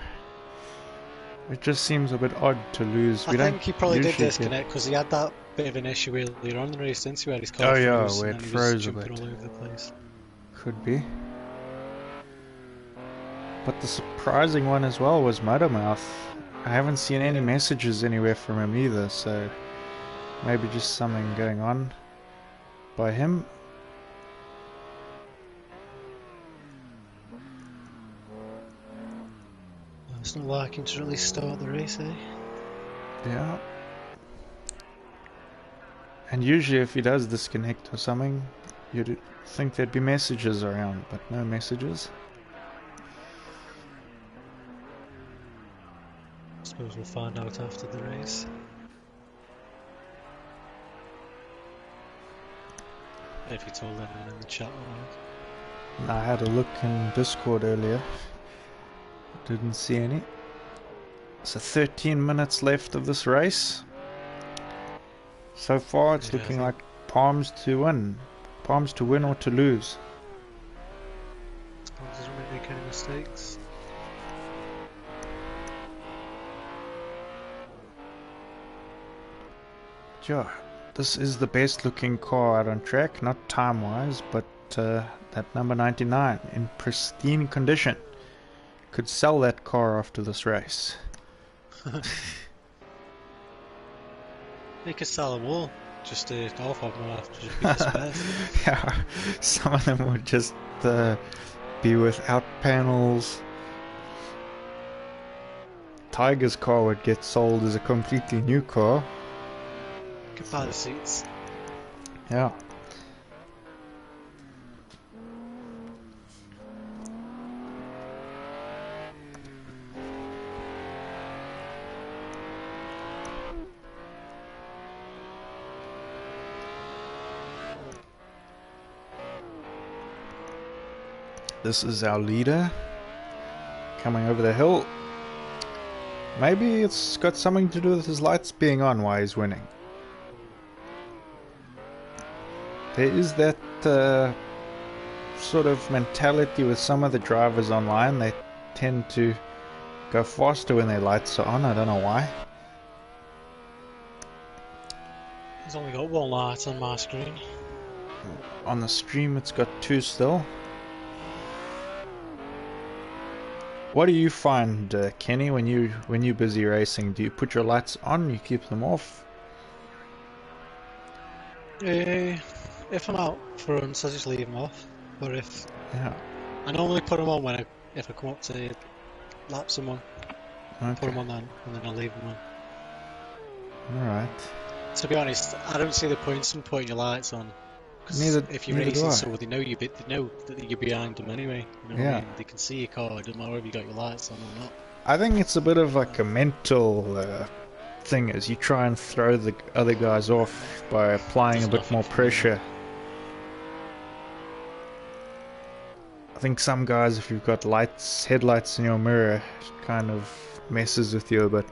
It just seems a bit odd to lose. I We think don't he probably did usually disconnect because he had that bit of an issue earlier on in the race, didn't he, where his Oh car yeah, froze where and it then he froze was a jumping bit. all over the place. Could be. But the surprising one as well was Motormouth. I haven't seen any messages anywhere from him either, so maybe just something going on by him. Well, it's not like him to really start the race, eh? Yeah. And usually if he does disconnect or something, you'd think there'd be messages around, but no messages. I suppose we'll find out after the race. If he told anyone in the chat or not. I had a look in Discord earlier. Didn't see any. So 13 minutes left of this race. So far it's Yeah, looking like Palms to win. Palms to win or to lose. As long as he doesn't make any mistakes. Yeah, this is the best looking car out on track, not time wise, but that number 99 in pristine condition. Could sell that car after this race. He could sell them all. Just half of them will have to just be dispersed. Yeah, some of them would just be without panels. Tiger's car would get sold as a completely new car. Could buy the seats. Yeah. This is our leader coming over the hill. Maybe it's got something to do with his lights being on while he's winning. There is that sort of mentality with some of the drivers online. They tend to go faster when their lights are on. I don't know why. He's only got one light on my screen. On the stream it's got two still. What do you find, Kenny, when you're busy racing? Do you put your lights on? You keep them off? If I'm out for runs, I just leave them off. But if Yeah. I normally put them on if I come up to lap someone, put Okay. them on then, and then I'll leave them on. All right. To be honest, I don't see the point in putting your lights on. 'Cause Neither- if you're neither do racing, I. so they know they know that you're behind them anyway. You know what Yeah. I mean? They can see your car. It doesn't matter if you got your lights on or not. I think it's a bit of like a mental thing as you try and throw the other guys off by applying a There's bit nothing more for me. pressure. I think some guys, if you've got headlights in your mirror, it kind of messes with you a bit.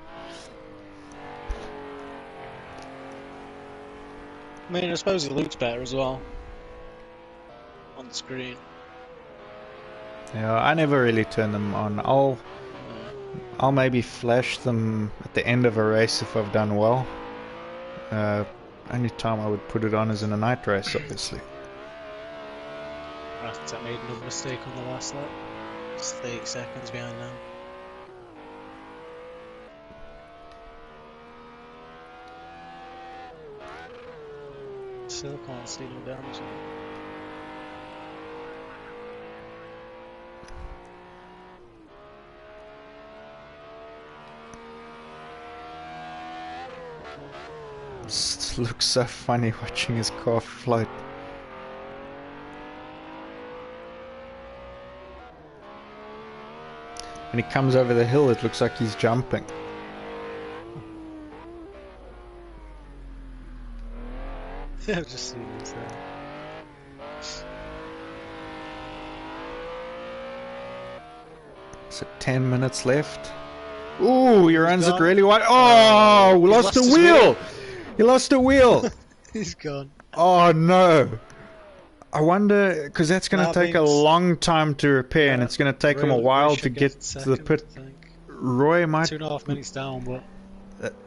I mean, I suppose it looks better as well on the screen. Yeah, I never really turn them on. I'll maybe flash them at the end of a race if I've done well. Only time I would put it on is in a night race, obviously. I made another mistake on the last lap. It's 30 seconds behind now. Still can't see no damage. It looks so funny watching his car float. When he comes over the hill, it looks like he's jumping. Yeah, I've just seen this there. So 10 minutes left. Ooh, he runs it gone. really wide. Oh, we lost a his wheel! He lost a wheel! He's gone. Oh no! I wonder, because that's going to That take a means- long time to repair, and Yeah, it's going to take him a Roy while to should get to the second, pit. I think. Roy might. 2.5 minutes down, but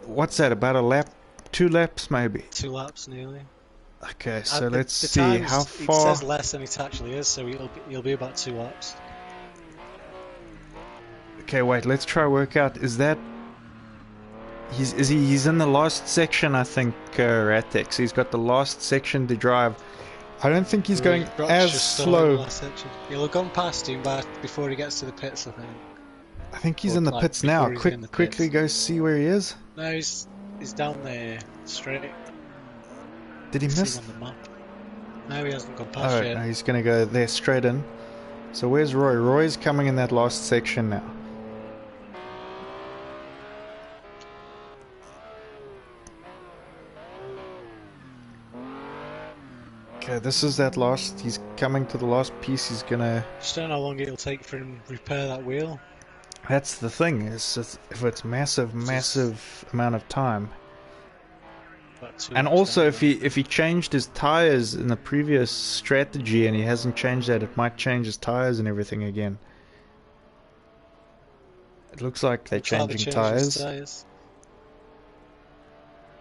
What's that? About a lap? 2 laps, maybe. 2 laps nearly. Okay, so The let's see times, how it far. says less than it actually is, so he'll be about 2 laps. Okay, wait. Let's try work out. Is that? He's in the last section, I think. Ratex. He's got the last section to drive. I don't think he's going Brock's as just still in the slow. last section. He'll have gone past him before he gets to the pits, I think. I think he's Or in the like pits now. before he's in the Quickly pits. go see where he is. No, he's down there straight. Did he See miss? him on the map. No, he hasn't gone past Oh, yet. no, he's gonna go there straight in. So where's Roy? Roy's coming in that last section now. Okay, this is that last. He's coming to the last piece. He's gonna. Just don't know how long it'll take for him to repair that wheel. That's the thing. If it's massive amount of time. About 2 And laps also, down. if he changed his tires in the previous strategy and he hasn't changed that, it might change his tires and everything again. It looks like they're Looks like they changing changed his tires. tyres.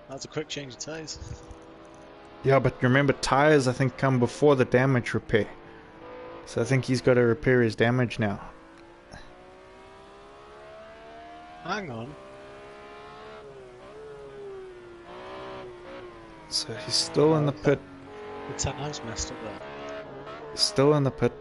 That's a quick change of tyres. Yeah, but remember, tires I think come before the damage repair. So I think he's got to repair his damage now. Hang on. So he's still in the pit. The time's messed up there. Still in the pit.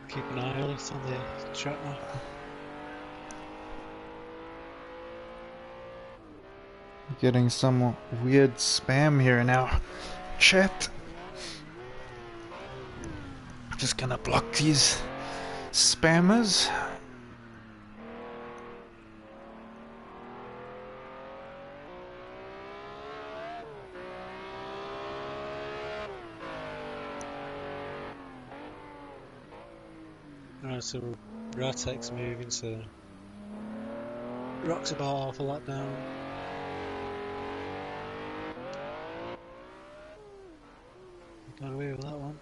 Keep an eye on it on the track now. Getting some weird spam here in our chat. Just gonna block these spammers. Right, so Ratek's moving, so Rock's about half a lap down. Got away with that one.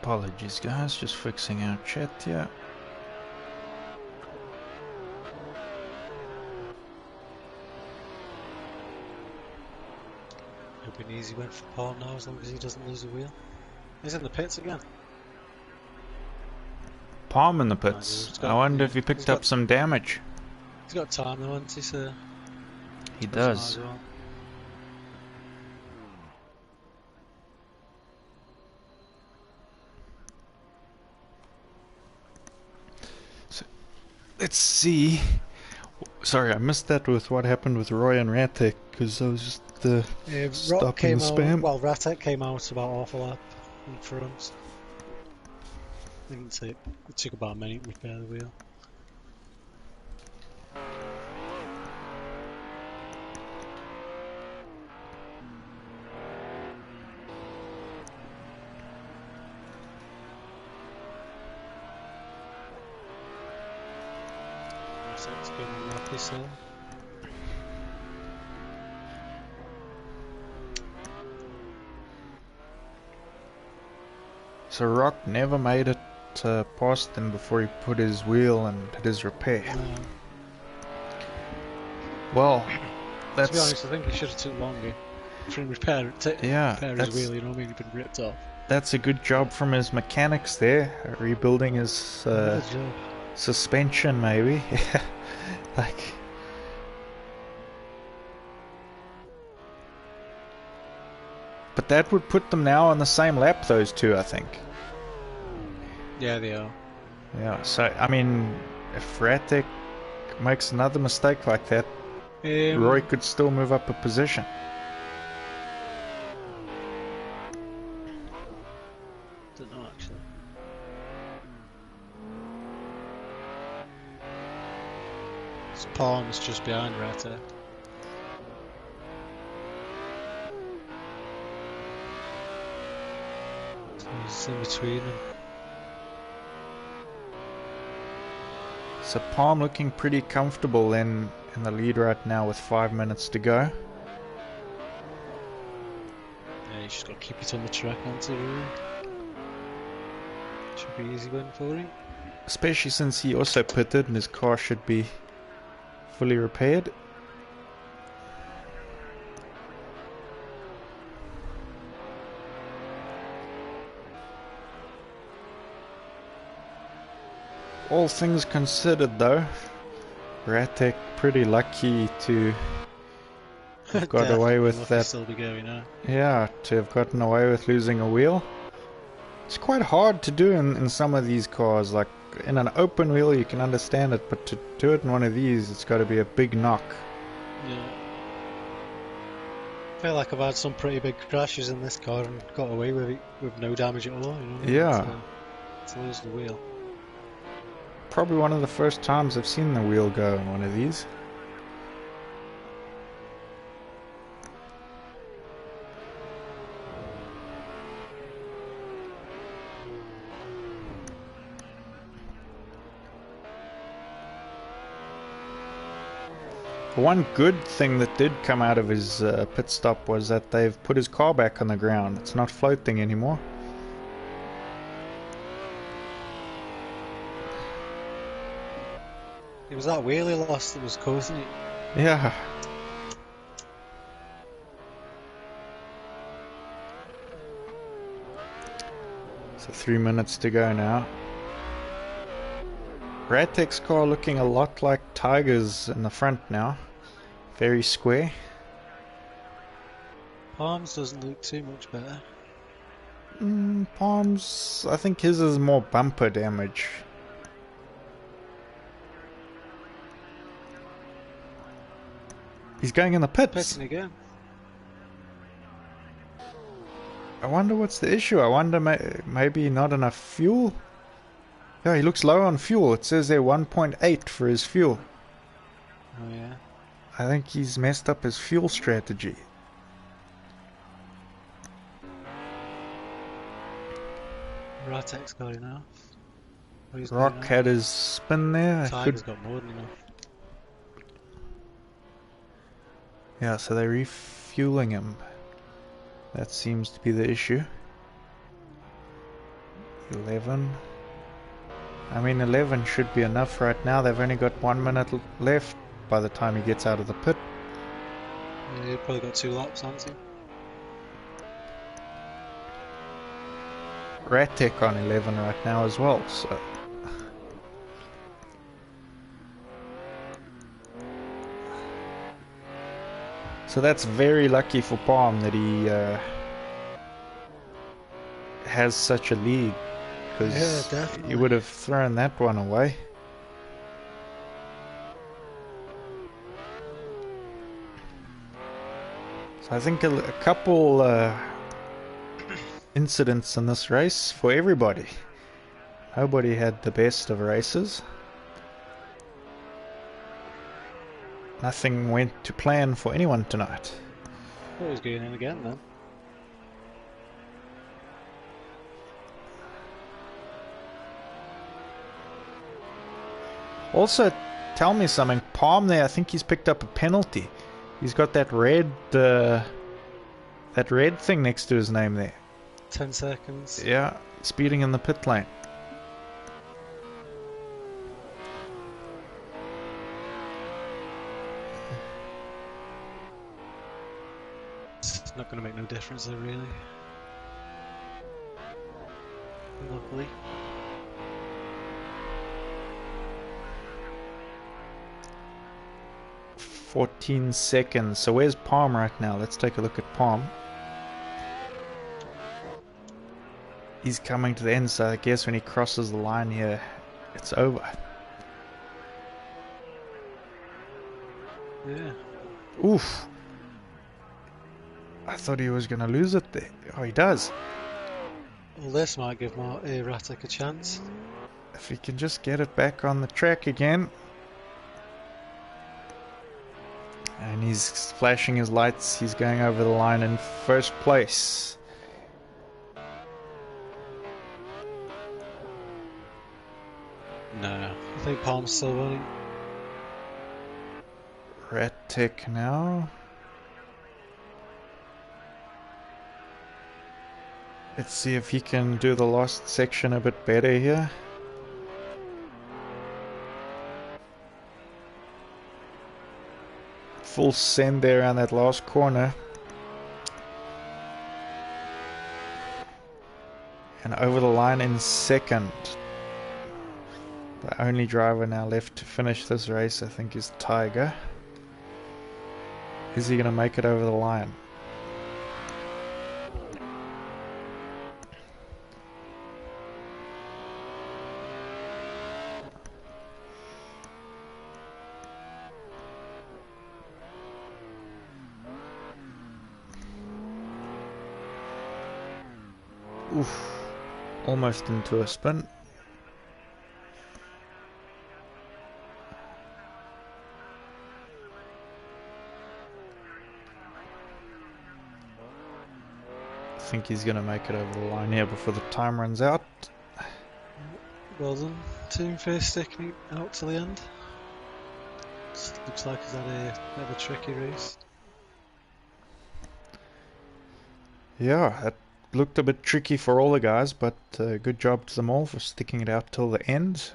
Apologies guys, just fixing our chat here. It'll be an easy win for Paul now as long as he doesn't lose a wheel. He's in the pits again. Palm in the he's pits. got- I wonder if he he's picked got- up some damage. He's got time though, hasn't he? So He might does. as well. let's see. Sorry, I missed that with what happened with Roy and Rantek because I was just Rock stopping the came out, spam. well, Ratek came out about half a lap in front. I think it took about a minute to repair the wheel. Ratek's been unlucky, so. So Rock never made it past him before he put his wheel and did his repair. No. Well, To be that's honest, I think he should have took longer for him to repair his wheel, you know what I mean? He'd been ripped off. that's a good job from his mechanics there, rebuilding his What a job. suspension maybe. like. But that would put them now on the same lap, those two, I think. Yeah, they are. Yeah, so, I mean, if Ratek makes another mistake like that, Roy could still move up a position. Don't know actually. His palm's just behind Ratek. So he's in between them. So Palm looking pretty comfortable in the lead right now with 5 minutes to go. Yeah, he's just got to keep it on the track until really. Should be easy win for him. Especially since he also pitted and his car should be fully repaired. All things considered though, Ratek pretty lucky to have got away with that. Still be going now. Yeah, to have gotten away with losing a wheel. It's quite hard to do in some of these cars. Like in an open wheel you can understand it, but to do it in one of these it's got to be a big knock. Yeah. I feel like I've had some pretty big crashes in this car and got away with it with no damage at all, you know? Yeah. To lose the wheel. Probably one of the first times I've seen the wheel go in one of these. One good thing that did come out of his pit stop was that they've put his car back on the ground. It's not floating anymore. It was that wheel he lost that was causing it. Yeah. So 3 minutes to go now. Ratek's car looking a lot like Tiger's in the front now. Very square. Palms doesn't look too much better. Palms, I think his is more bumper damage. He's going in the pits. Pitting again. I wonder what's the issue. I wonder maybe not enough fuel. Yeah, he looks low on fuel. It says there 1.8 for his fuel. Oh yeah. I think he's messed up his fuel strategy. Ratek's got enough. Rock had his spin there. Tiger's got more than enough. Yeah, so they're refueling him. That seems to be the issue. 11. I mean, 11 should be enough right now. They've only got 1 minute left by the time he gets out of the pit. Yeah, he's probably got 2 laps, hasn't he? Ratek on 11 right now as well, so... So that's very lucky for Palm that he has such a lead, because he would have thrown that one away. So I think a couple incidents in this race for everybody. Nobody had the best of races. Nothing went to plan for anyone tonight. Oh, he's going in again then. Also, tell me something. Palm there, I think he's picked up a penalty. He's got that red thing next to his name there. 10 seconds. Yeah, speeding in the pit lane. It's not going to make no difference there, really. Luckily. "14 seconds. So where's Palm right now? Let's take a look at Palm. He's coming to the end, so I guess when he crosses the line here, it's over. Yeah. Oof. I thought he was going to lose it there. Oh, he does. Well, this might give Ratic a chance. If he can just get it back on the track again. And he's flashing his lights. He's going over the line in first place. No, I think Palm's still winning. Ratic now. Let's see if he can do the last section a bit better here. Full send there on that last corner. And over the line in second. The only driver now left to finish this race, I think, is Tiger. Is he going to make it over the line? Oof. Almost into a spin. I think he's going to make it over the line here before the time runs out. Well done, team, for sticking it out to the end. Looks like he's had a bit of a tricky race. Yeah, it looked a bit tricky for all the guys, but good job to them all for sticking it out till the end.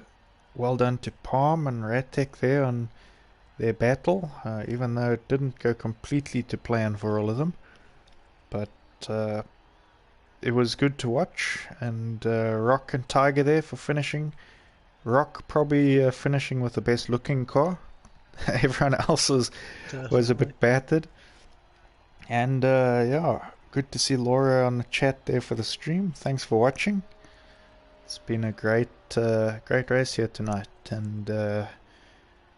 Well done to Palm and Ratic there on their battle, even though it didn't go completely to plan for all of them. But it was good to watch, and Rock and Tiger there for finishing. Rock probably finishing with the best looking car. Everyone else was a bit battered. And yeah, good to see Laura on the chat there for the stream. Thanks for watching. It's been a great race here tonight, and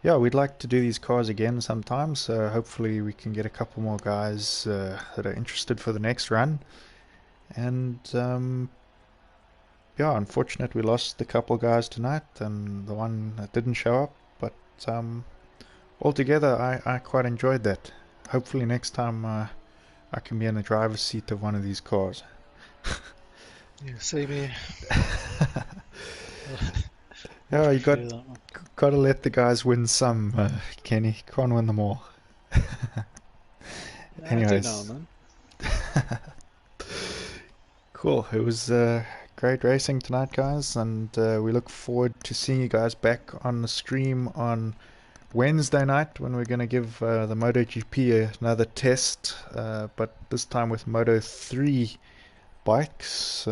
yeah, we'd like to do these cars again sometime, so hopefully we can get a couple more guys that are interested for the next run. And yeah, unfortunate we lost a couple guys tonight, and the one that didn't show up, but altogether I quite enjoyed that. Hopefully next time I can be in the driver's seat of one of these cars. Yeah, same here. Yeah, you gotta let the guys win some, Kenny. Can't win them all. Anyways. Cool. It was great racing tonight, guys, and we look forward to seeing you guys back on the stream on Wednesday night when we're going to give the MotoGP another test, but this time with Moto 3 bikes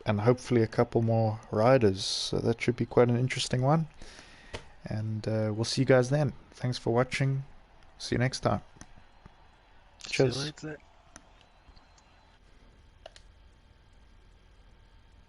and hopefully a couple more riders. So that should be quite an interesting one. And we'll see you guys then. Thanks for watching. See you next time. Cheers. See you later.